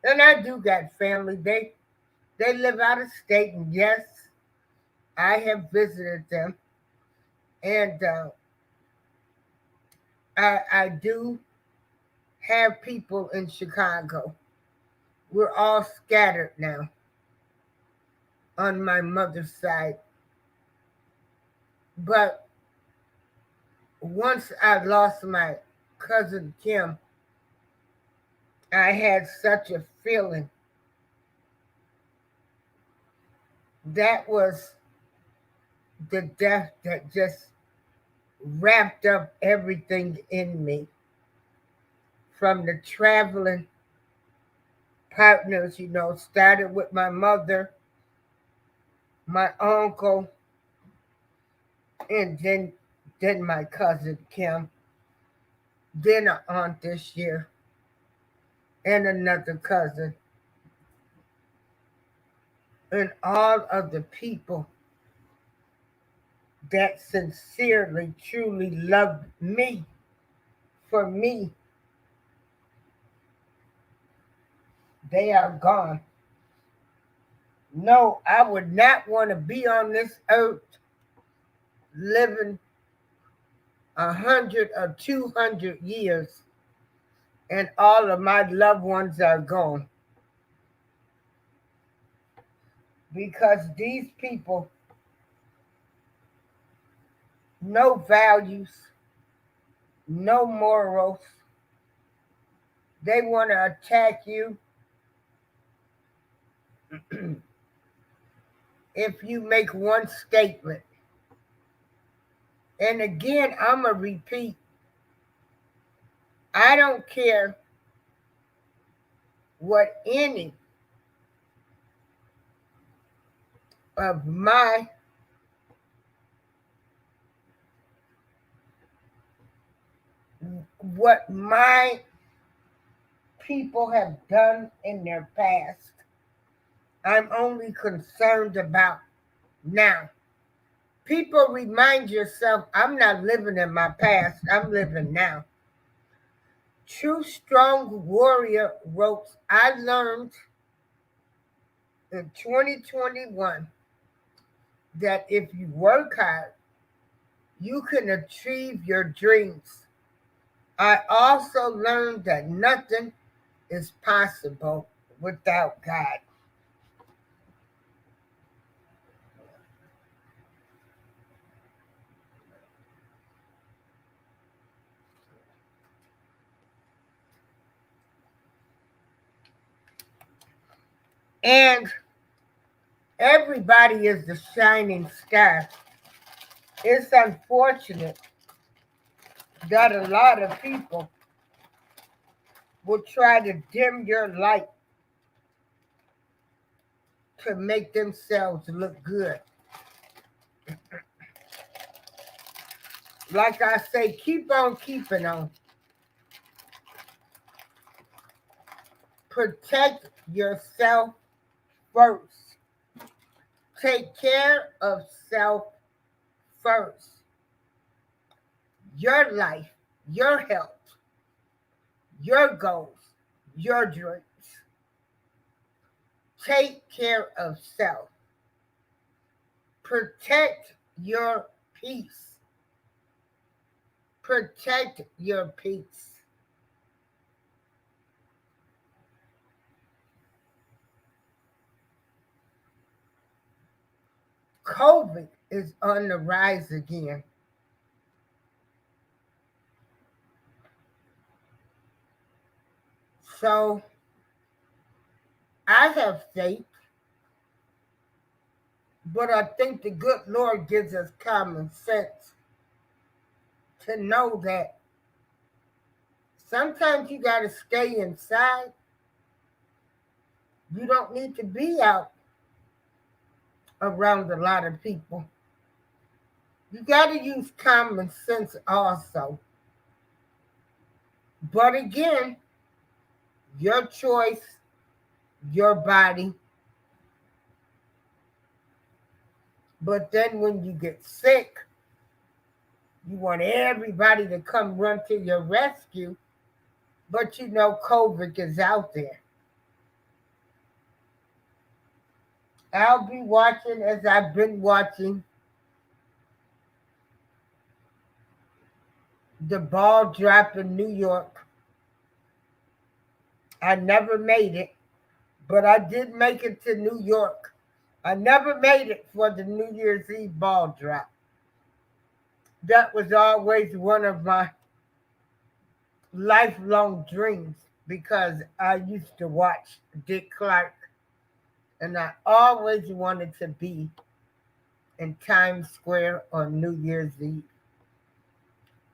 And I do got family. They live out of state, and yes, I have visited them. And I do have people in Chicago. We're all scattered now on my mother's side. But once I lost my cousin Kim, I had such a feeling. That was the death that just wrapped up everything in me. From the traveling partners, started with my mother, my uncle, and then my cousin Kim, then an aunt this year, and another cousin. And all of the people that sincerely, truly loved me for me, they are gone. No, I would not want to be on this earth living 100 or 200 years and all of my loved ones are gone. Because these people, no values, no morals. They want to attack you if you make one statement. And again, I'm going to repeat, I don't care what any of what my people have done in their past. I'm only concerned about now. People, remind yourself, I'm not living in my past, I'm living now. True Strong Warrior wrote, I learned in 2021 that if you work hard, you can achieve your dreams. I also learned that nothing is possible without God. And everybody is the shining star. It's unfortunate that a lot of people will try to dim your light to make themselves look good. Like I say, keep on keeping on. Protect yourself first. Take care of self first. Your life, your health, your goals, your dreams. Take care of self. Protect your peace. Protect your peace. COVID is on the rise again. So I have faith, but I think the good Lord gives us common sense to know that sometimes you got to stay inside. You don't need to be out around a lot of people. You got to use common sense also. But again, your choice, your body. But then when you get sick, you want everybody to come run to your rescue. But you know, COVID is out there. I'll be watching as I've been watching the ball drop in New York. I never made it, but I did make it to New York. I never made it for the New Year's Eve ball drop. That was always one of my lifelong dreams because I used to watch Dick Clark and I always wanted to be in Times Square on New Year's Eve.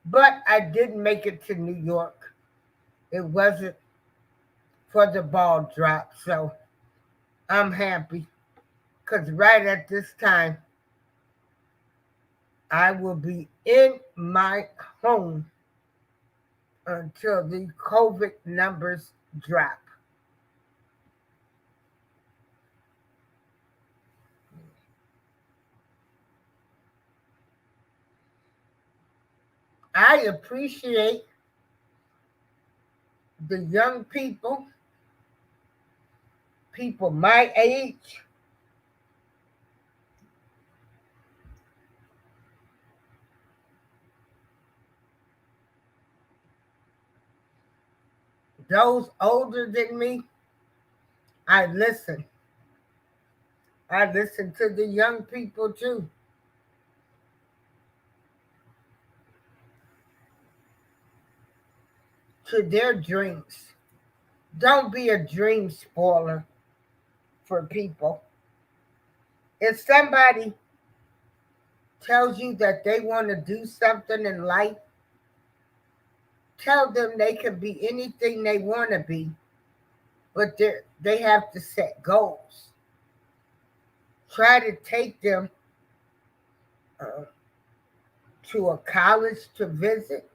But I didn't make it to New York. It wasn't for the ball drop, so I'm happy because right at this time, I will be in my home until the COVID numbers drop. I appreciate the young people my age, those older than me. I listen. I listen to the young people too. To their dreams. Don't be a dream spoiler for people. If somebody tells you that they want to do something in life, tell them they can be anything they want to be, but they have to set goals. Try to take them uh, to a college to visit,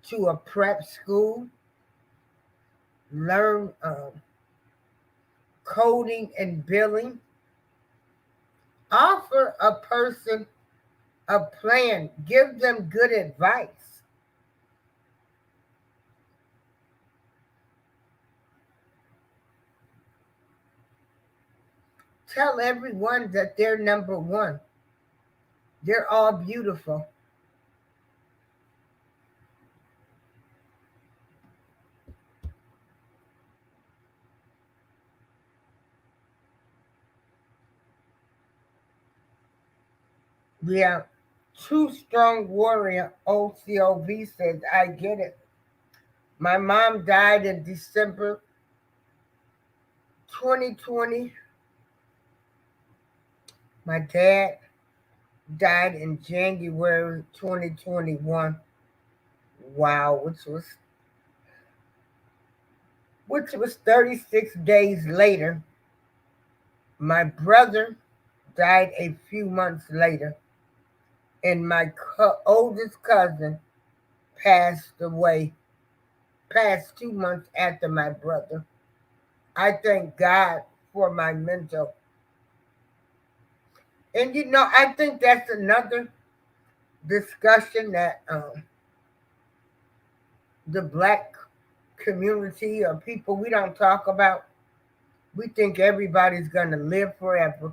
to a prep school, learn coding and billing. Offer a person a plan, give them good advice. Tell everyone that they're number one. They're all beautiful. Yeah, True Strong Warrior OCOV says, I get it. My mom died in December 2020. My dad died in January 2021. Wow, which was which was 36 days later. My brother died a few months later, and my oldest cousin passed away, passed 2 months after my brother. I thank God for my mental. And I think that's another discussion that the black community or people we don't talk about. We think everybody's gonna live forever.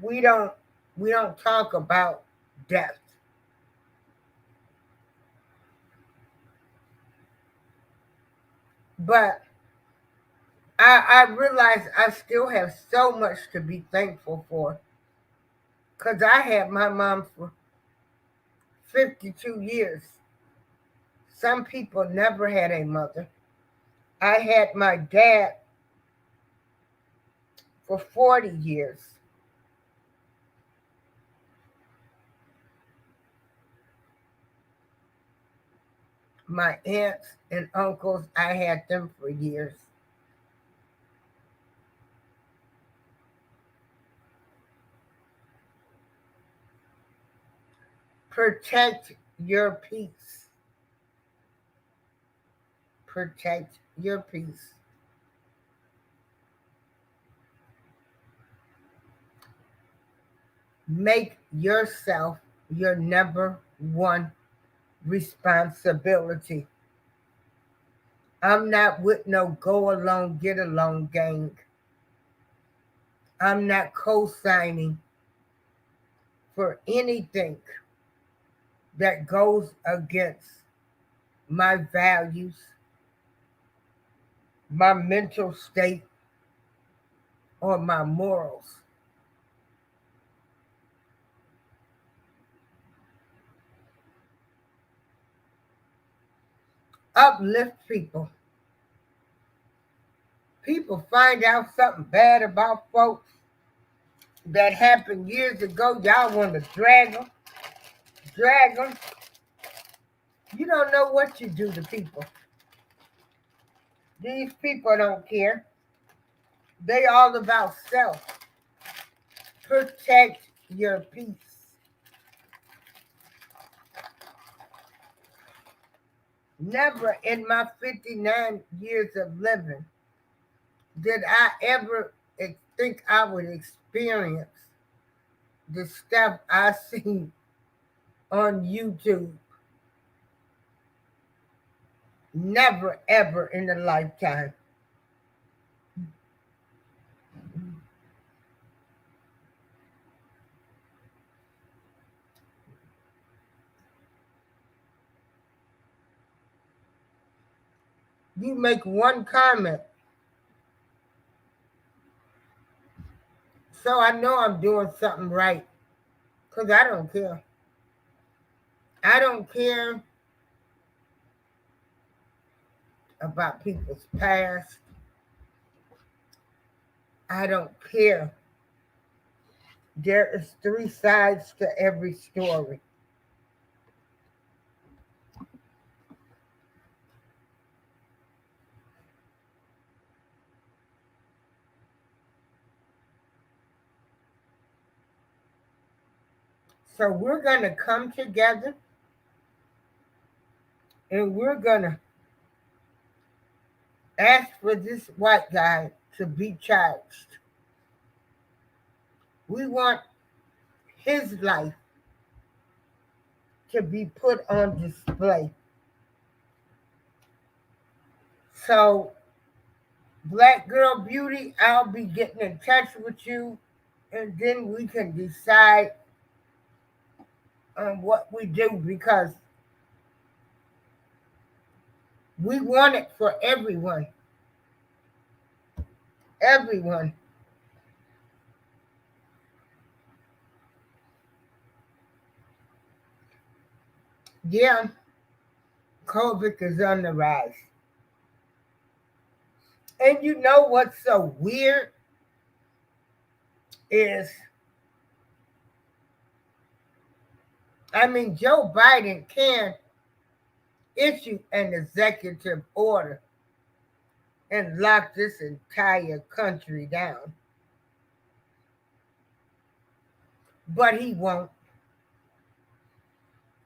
We don't talk about death. But I realize I still have so much to be thankful for. Because I had my mom for 52 years. Some people never had a mother. I had my dad for 40 years. My aunts and uncles, I had them for years. Protect your peace. Protect your peace. Make yourself your number one responsibility. I'm not with no go along, get along gang. I'm not co signing for anything that goes against my values, my mental state, or my morals. Uplift people. People find out something bad about folks that happened years ago. Y'all want to drag them, drag them. You don't know what you do to people. These people don't care. They all about self. Protect your peace. Never in my 59 years of living did I ever think I would experience the stuff I see on YouTube. Never, ever in a lifetime. You make one comment, so I know I'm doing something right, because I don't care. I don't care about people's past. I don't care. There is three sides to every story. So we're going to come together and we're going to ask for this white guy to be charged. We want his life to be put on display. So, Black Girl Beauty, I'll be getting in touch with you and then we can decide on what we do because we want it for everyone. Everyone. Yeah, COVID is on the rise. And you know what's so weird is, Joe Biden can issue an executive order and lock this entire country down. But he won't.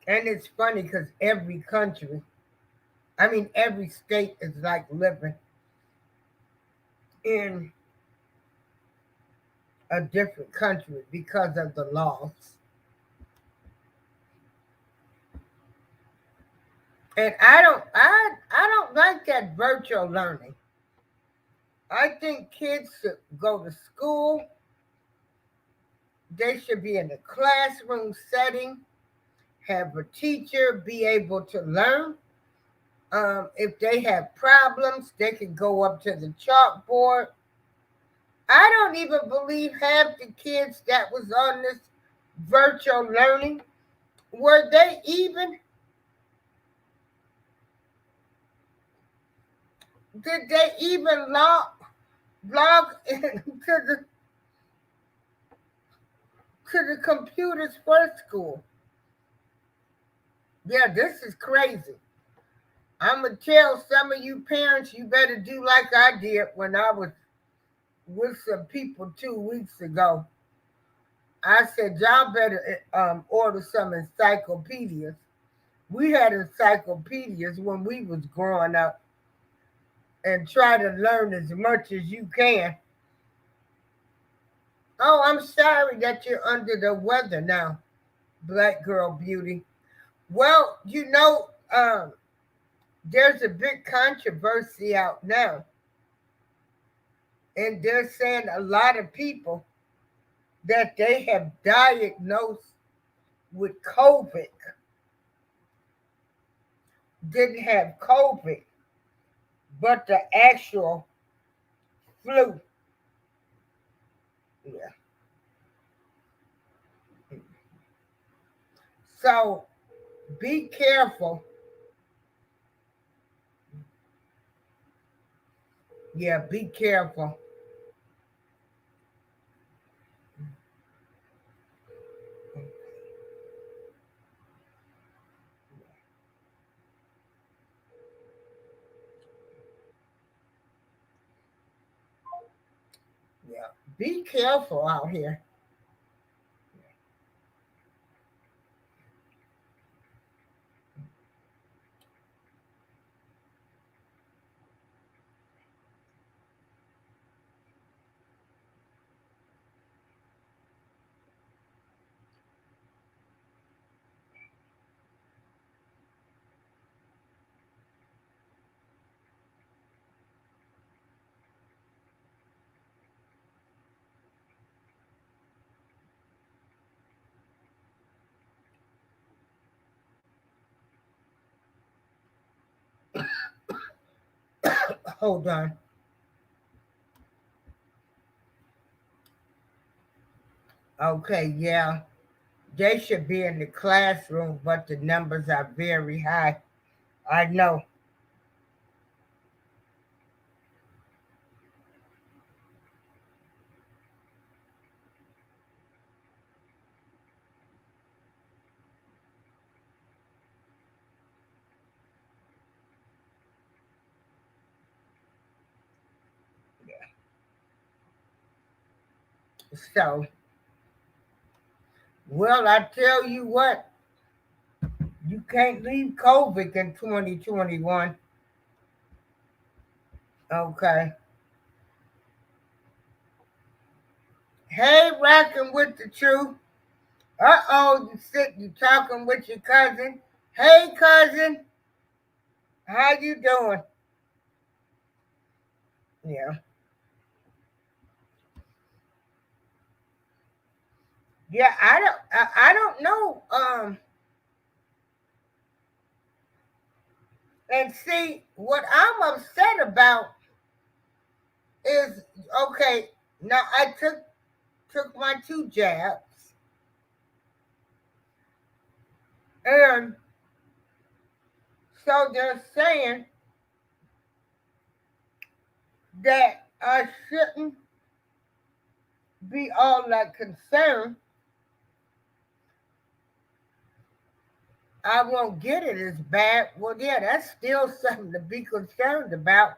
And it's funny because every state is like living in a different country because of the laws. And I don't like that virtual learning. I think kids should go to school. They should be in a classroom setting, have a teacher, be able to learn. If they have problems, they can go up to the chalkboard. I don't even believe half the kids that was on this virtual learning were they even did they even log into the computers for school? Yeah, this is crazy. I'm gonna tell some of you parents you better do like I did when I was with some people 2 weeks ago. I said y'all better order some encyclopedias. We had encyclopedias when we was growing up, and try to learn as much as you can. Oh, I'm sorry that you're under the weather now, Black Girl Beauty. Well, there's a big controversy out now, and they're saying a lot of people that they have diagnosed with COVID didn't have COVID, but the actual flu. Yeah. So be careful. Yeah, be careful. Yeah, be careful out here. Hold on. Okay, yeah. They should be in the classroom, but the numbers are very high. I know. So, well, I tell you what, you can't leave COVID in 2021. Okay. Hey, rocking with the truth. Uh-oh, you sick, you talking with your cousin. Hey, cousin, how you doing? Yeah. Yeah, I don't know. And see, what I'm upset about is okay. Now I took my 2 jabs, and so they're saying that I shouldn't be all that concerned. I won't get it as bad. Well, yeah, that's still something to be concerned about.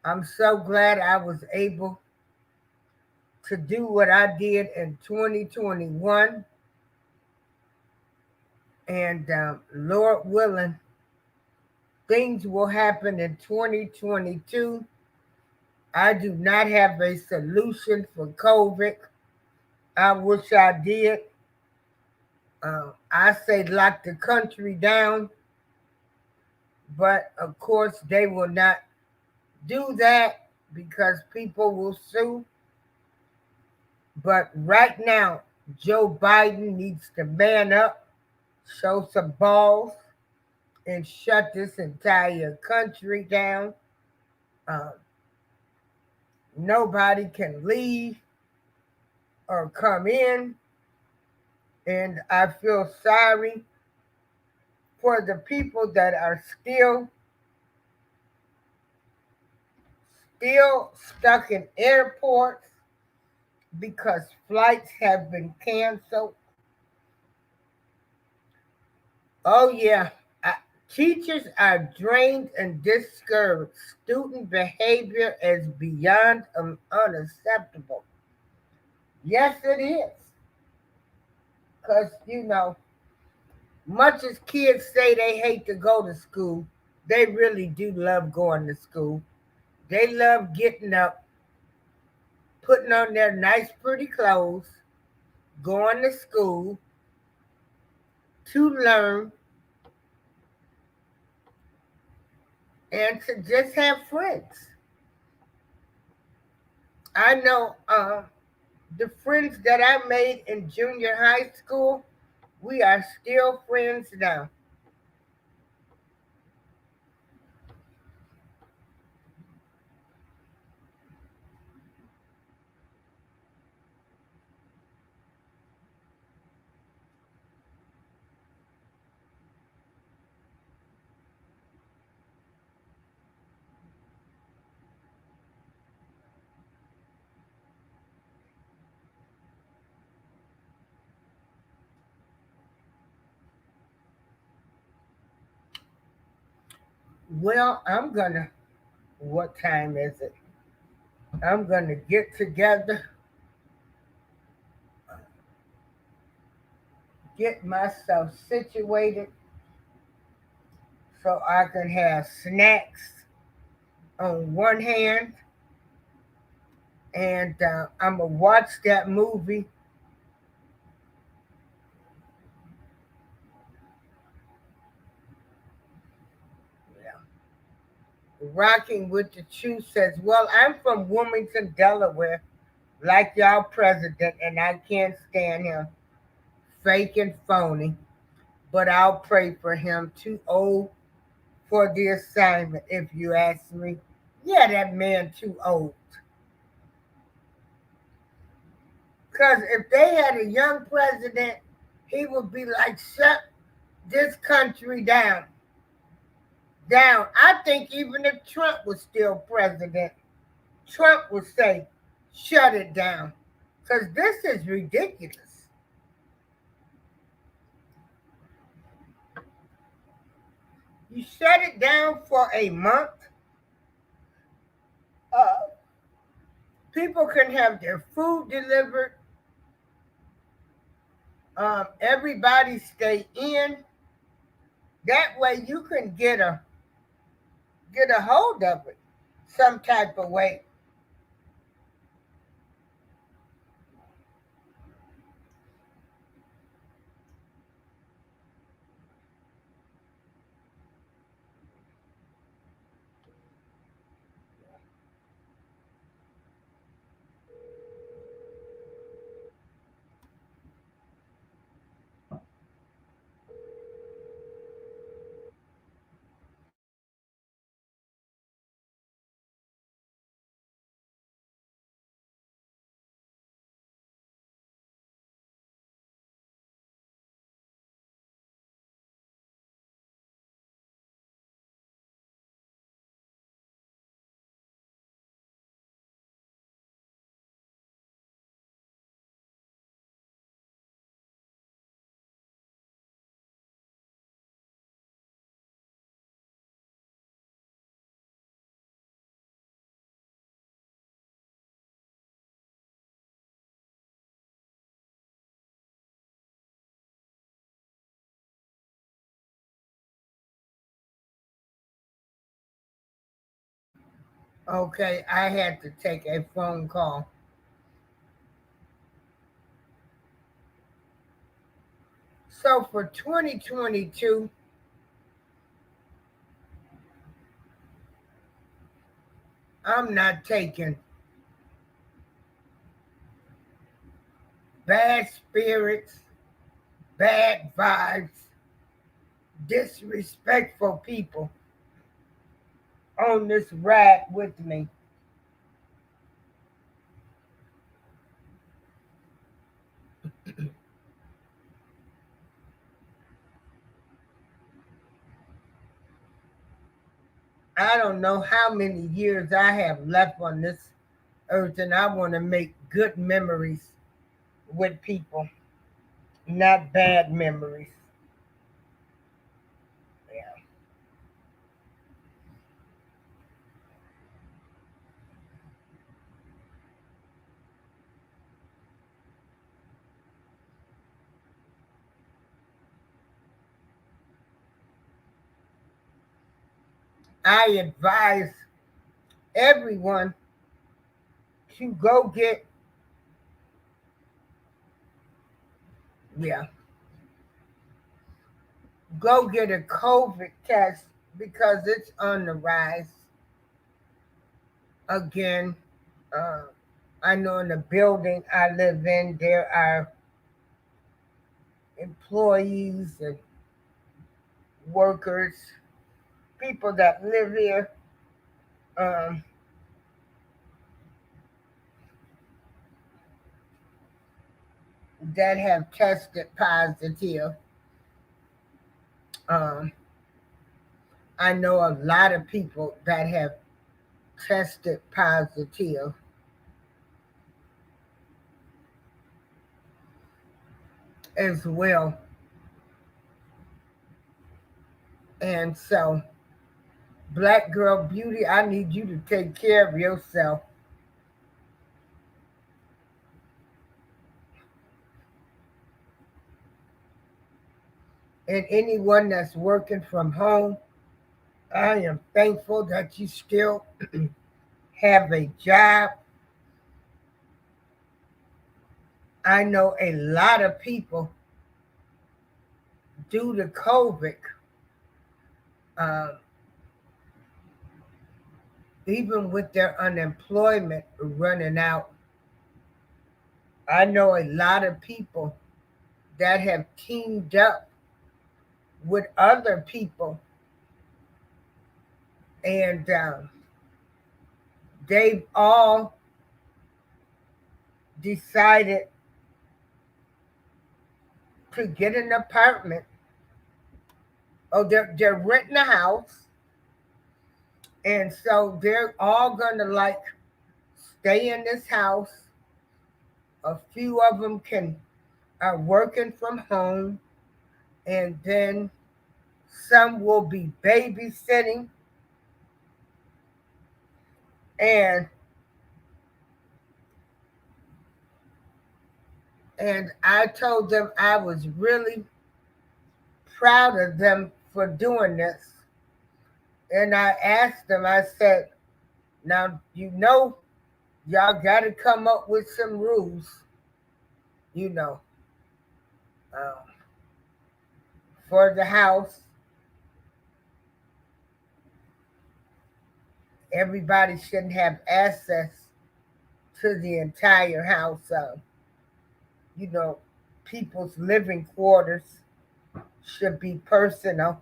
I'm so glad I was able to do what I did in 2021. And Lord willing, things will happen in 2022. I do not have a solution for COVID. I wish I did. I say lock the country down, but of course they will not do that because people will sue. But right now, Joe Biden needs to man up, show some balls, and shut this entire country down. Um, Nobody can leave or come in, and I feel sorry for the people that are still stuck in airports because flights have been canceled. Oh yeah, I, teachers are drained and discouraged. Student behavior is beyond unacceptable. Yes, it is. Because, much as kids say they hate to go to school, they really do love going to school. They love getting up, putting on their nice, pretty clothes, going to school to learn and to just have friends. I know the friends that I made in junior high school, we are still friends now. Well, what time is it? I'm gonna get together, get myself situated so I can have snacks on one hand, and I'm gonna watch that movie. Yeah. Rocking with the Truth says, "Well, I'm from Wilmington, Delaware, like y'all president, and I can't stand him, fake and phony. But I'll pray for him. Too old for the assignment, if you ask me. Yeah, that man too old. Because if they had a young president, he would be like, shut this country down. Down. I think even if Trump was still president, Trump would say, shut it down. Because this is ridiculous. You shut it down for a month. Uh, People can have their food delivered. Everybody stay in. That way you can get a hold of it some type of way. Okay, I had to take a phone call. So for 2022, I'm not taking bad spirits, bad vibes, disrespectful people on this ride with me. I don't know how many years I have left on this earth, and I want to make good memories with people, not bad memories. Yeah. I advise everyone to go get, yeah, go get a COVID test because it's on the rise again. Uh, I know in the building I live in, there are employees and workers, people that live here, um, that have tested positive. Um, I know a lot of people that have tested positive as well. And so, Black Girl Beauty, I need you to take care of yourself. And anyone that's working from home, I am thankful that you still have a job. I know a lot of people, due to COVID, uh, even with their unemployment running out, I know a lot of people that have teamed up with other people, and they've all decided to get an apartment. Oh, they're renting a house, and so they're all gonna like stay in this house. A few of them can are working from home, and then some will be babysitting. And I told them I was really proud of them for doing this. And I asked them, I said, now y'all got to come up with some rules, you know, uh, for the house. Everybody shouldn't have access to the entire house. You know, people's living quarters should be personal.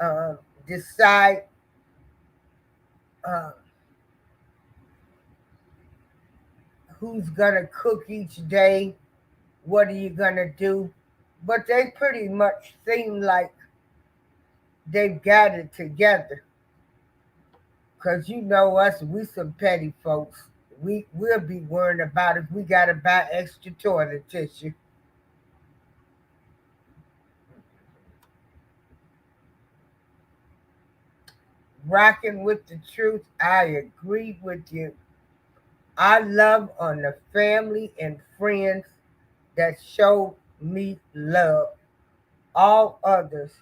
Uh, Decide uh, who's gonna cook each day. What are you gonna do? But they pretty much seem like they've got it together. Cause you know us, we some petty folks. We'll be worrying about if we gotta buy extra toilet tissue. Rocking with the truth, I agree with you. I love on the family and friends that show me love. All others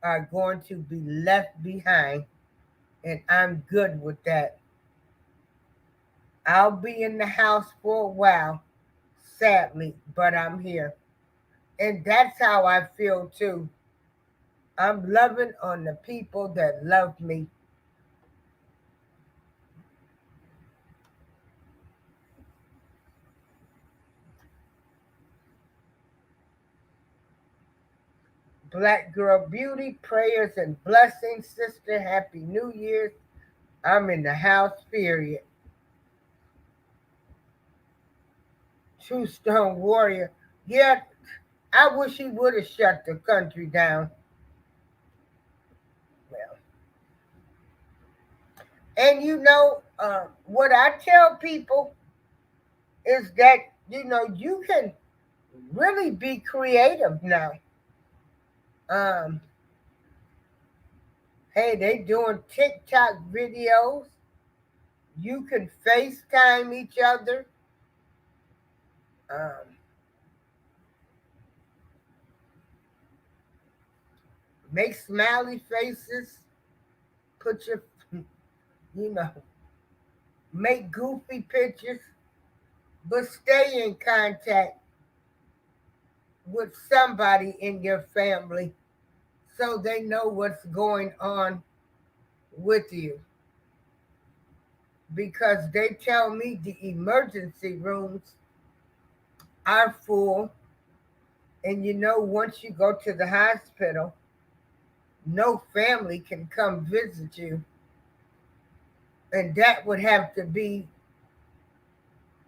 are going to be left behind. and I'm good with that. I'll be in the house for a while, sadly, but I'm here. And that's how I feel too. I'm loving on the people that love me. Black Girl Beauty, prayers and blessings, sister. Happy New Year's. I'm in the house, period. True Stone Warrior. Yeah, I wish he would have shut the country down. Well, and what I tell people is that, you can really be creative now. Um, hey, they doing TikTok videos. You can FaceTime each other. Um, make smiley faces. Put your, you know, make goofy pictures, but stay in contact with somebody in your family so they know what's going on with you. Because they tell me the emergency rooms are full. And once you go to the hospital, no family can come visit you. And that would have to be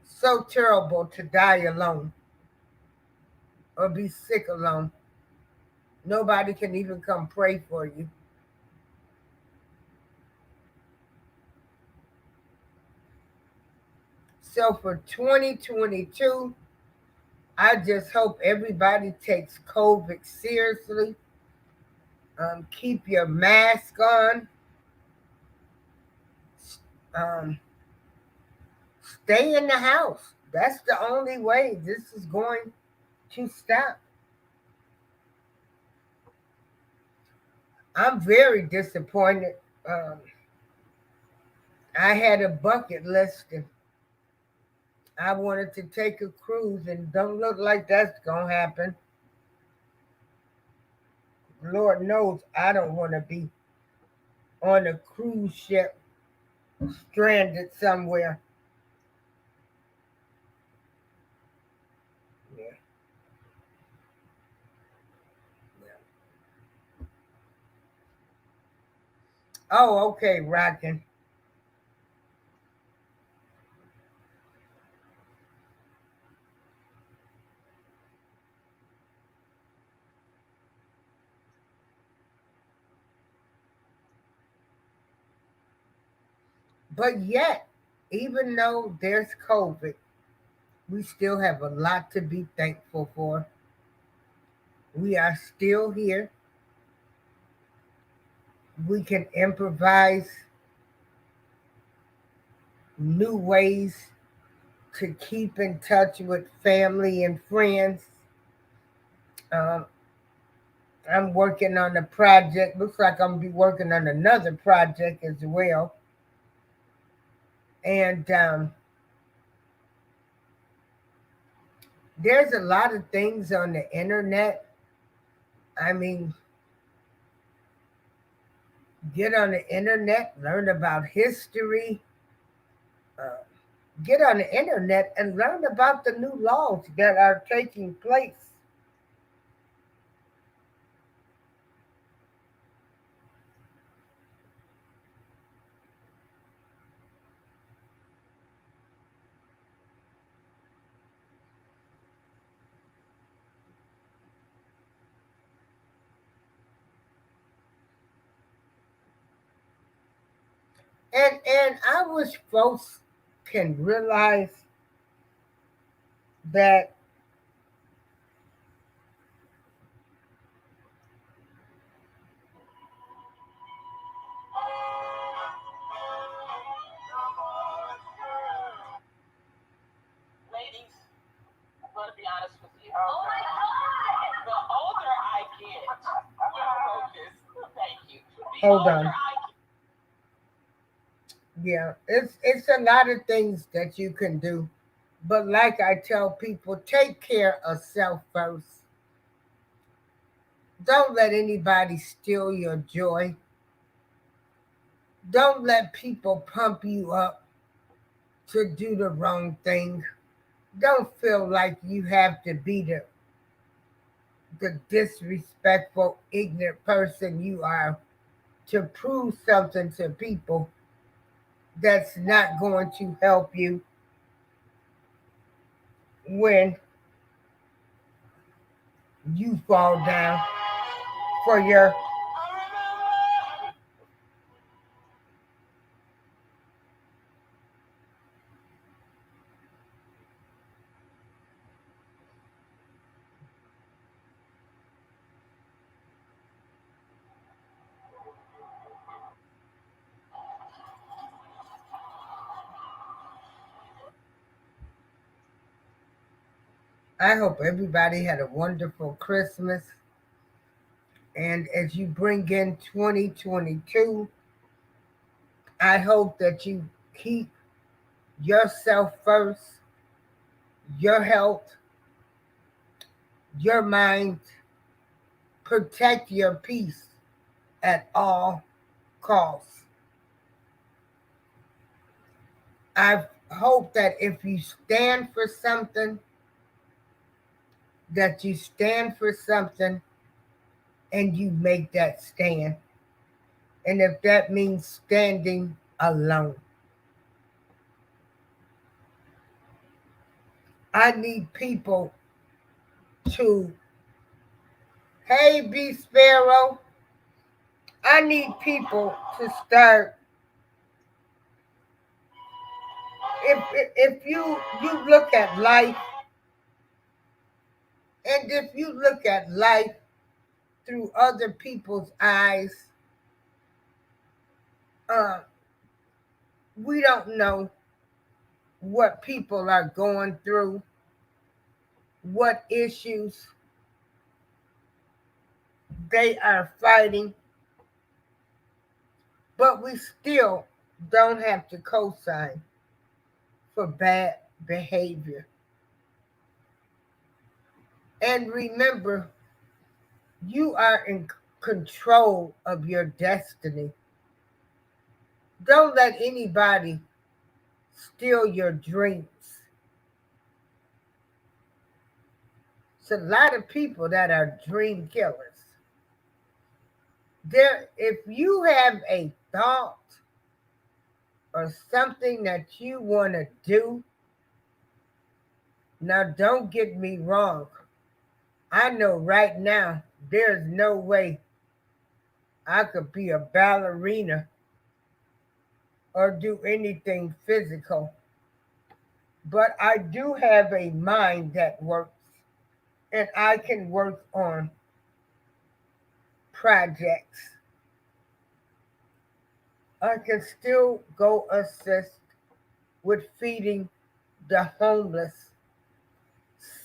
so terrible to die alone or be sick alone. Nobody can even come pray for you. So for 2022, I just hope everybody takes COVID seriously. Keep your mask on. Um, stay in the house. That's the only way this is going to stop. I'm very disappointed. Um, I had a bucket list and I wanted to take a cruise, and don't look like that's gonna happen. Lord knows I don't want to be on a cruise ship stranded somewhere. Yeah, yeah. Oh, okay, rocking. But yet, even though there's COVID, we still have a lot to be thankful for. We are still here. We can improvise new ways to keep in touch with family and friends. Um, I'm working on a project. Looks like I'm gonna be working on another project as well. And there's a lot of things on the internet. I mean, get on the internet, learn about history, uh, get on the internet and learn about the new laws that are taking place. And I wish folks can realize that Ladies, I'm going to be honest with you. Oh my God! The older I get, focus. Thank you. The hold older on. I get. Yeah, it's a lot of things that you can do. But like I tell people, take care of self first. Don't let anybody steal your joy. Don't let people pump you up to do the wrong thing. Don't feel like you have to be the disrespectful, ignorant person you are to prove something to people that's not going to help you when you fall down for your. I hope everybody had a wonderful Christmas. And as you bring in 2022, I hope that you keep yourself first, your health, your mind, protect your peace at all costs. I hope that if you stand for something, that you stand for something and you make that stand. And if that means standing alone, I need people to, hey, B Sparrow, I need people to start. If you look at life, and if you look at life through other people's eyes, uh, we don't know what people are going through, what issues they are fighting, but we still don't have to co-sign for bad behavior. And remember, you are in control of your destiny. Don't let anybody steal your dreams. It's a lot of people that are dream killers. If you have a thought or something that you want to do, now don't get me wrong. I know right now there's no way I could be a ballerina or do anything physical. But I do have a mind that works, and I can work on projects. I can still go assist with feeding the homeless.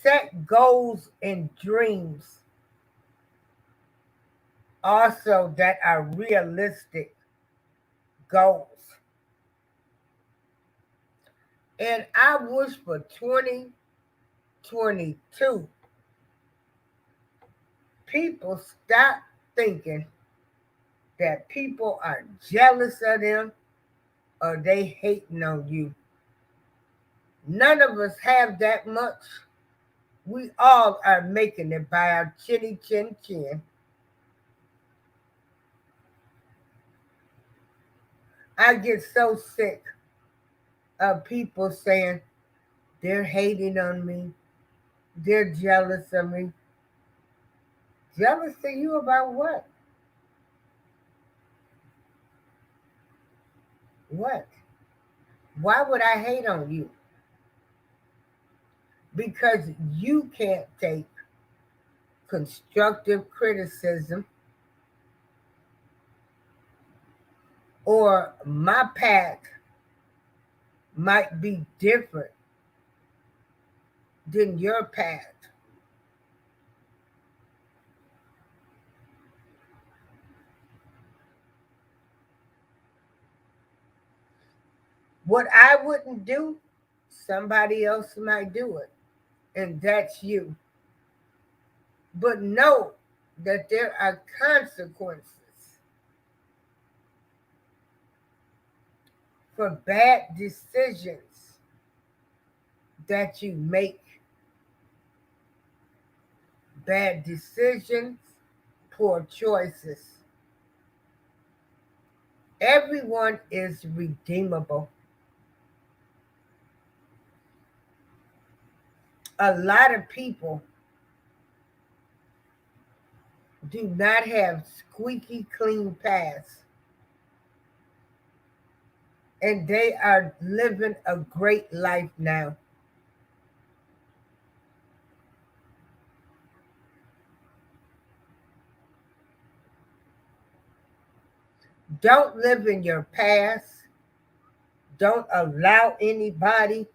Set goals and dreams also that are realistic goals. And I wish for 2022 people stop thinking that people are jealous of them or they hating on you. None of us have that much. We all are making it by our chinny chin chin. I get so sick of people saying they're hating on me, they're jealous of me. Jealous of you about what? What? Why would I hate on you? Because you can't take constructive criticism, or my path might be different than your path. What I wouldn't do, somebody else might do it, and that's you. But know that there are consequences for bad decisions that you make. Bad decisions, poor choices. Everyone is redeemable. A lot of people do not have squeaky clean paths, and they are living a great life now. Don't live in your past. Don't allow anybody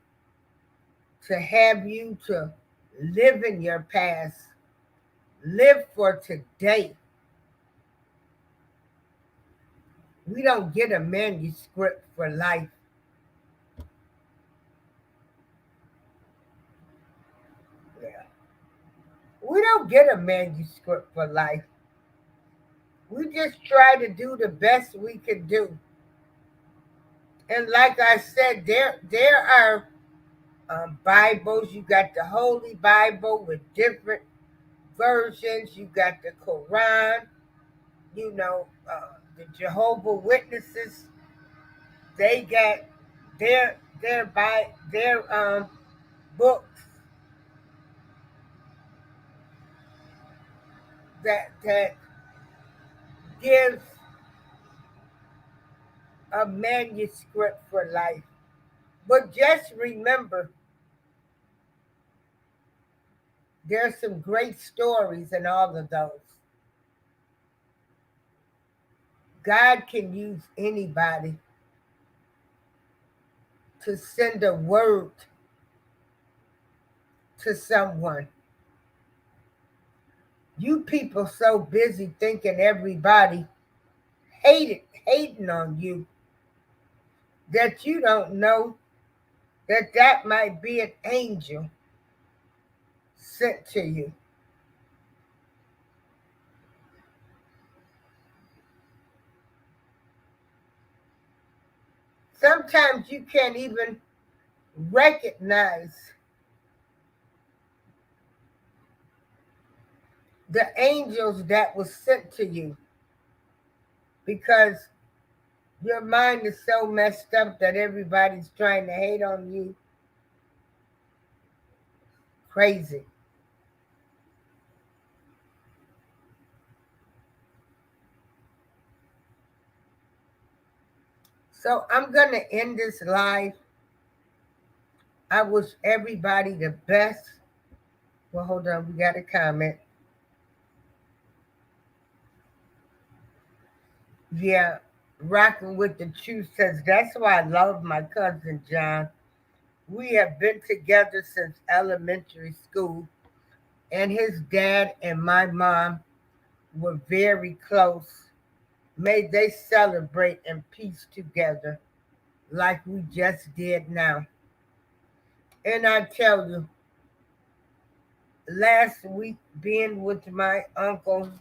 to have you to live in your past. Live for today. We don't get a manuscript for life. Yeah. We don't get a manuscript for life. We just try to do the best we can do. And like I said, there are Bibles. You got the Holy Bible with different versions. You got the Quran. The Jehovah Witnesses. They got their books that gives a manuscript for life. But just remember, there's some great stories in all of those. God can use anybody to send a word to someone. You people so busy thinking everybody hating on you that you don't know that might be an angel sent to you. Sometimes you can't even recognize the angels that was sent to you because your mind is so messed up that everybody's trying to hate on you. Crazy. So I'm going to end this live. I wish everybody the best. Well, hold on. We got a comment. Yeah, rocking with the truth says, that's why I love my cousin John. We have been together since elementary school, and his dad and my mom were very close. May they celebrate in peace together like we just did now. And I tell you, last week being with my uncle,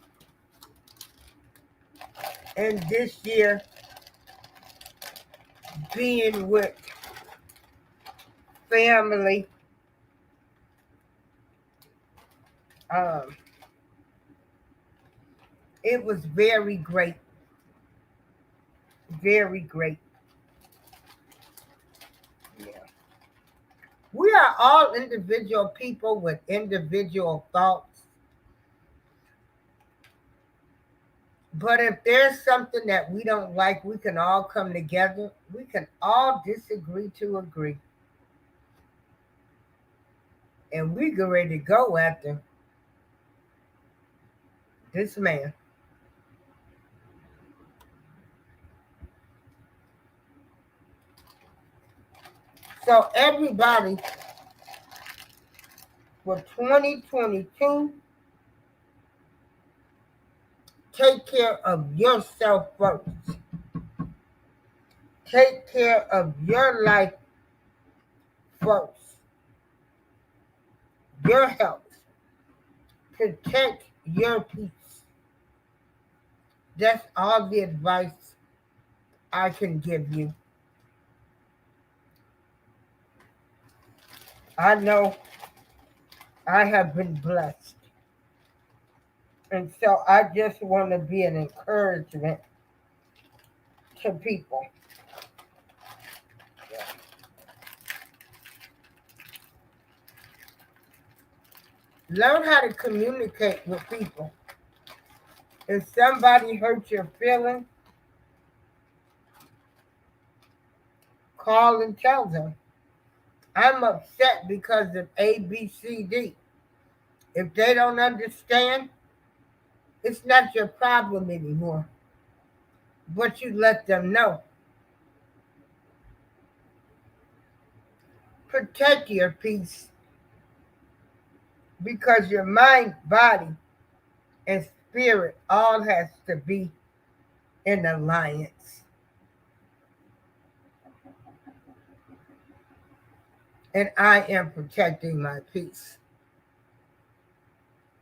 and this year being with family, um, it was very great. Very great. Yeah. We are all individual people with individual thoughts. But if there's something that we don't like, we can all come together. We can all disagree to agree. And we get ready to go after this man. So everybody, for 2022, take care of yourself first. Take care of your life first, your health. Protect your peace. That's all the advice I can give you. I know I have been blessed. And so I just want to be an encouragement to people. Learn how to communicate with people. If somebody hurts your feelings, call and tell them, I'm upset because of A, B, C, D. If they don't understand, it's not your problem anymore. But you let them know. Protect your peace because your mind, body, and spirit all has to be in alliance. And I am protecting my peace.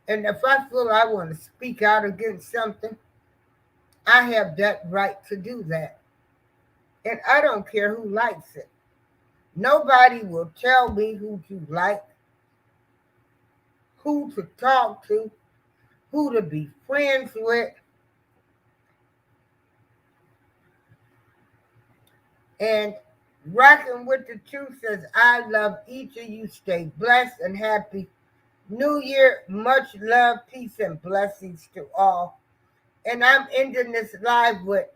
And if I feel I want to speak out against something, I have that right to do that. And I don't care who likes it. Nobody will tell me who to like, who to talk to, who to be friends with. And Rocking with the Truth says, I love each of you. Stay blessed and happy New Year. Much love, peace, and blessings to all. And I'm ending this live with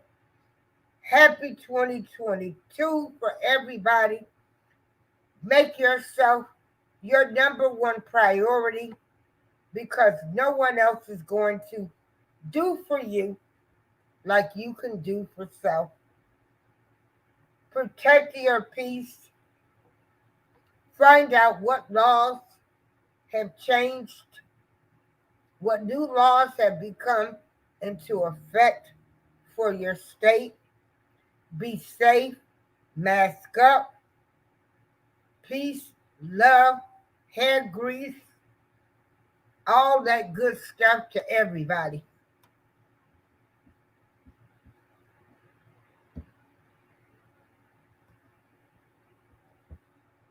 happy 2022 for everybody. Make yourself your number one priority because no one else is going to do for you like you can do for self. Protect your peace. Find out what laws have changed, what new laws have become into effect for your state. Be safe, mask up, peace, love, hand grease, all that good stuff to everybody.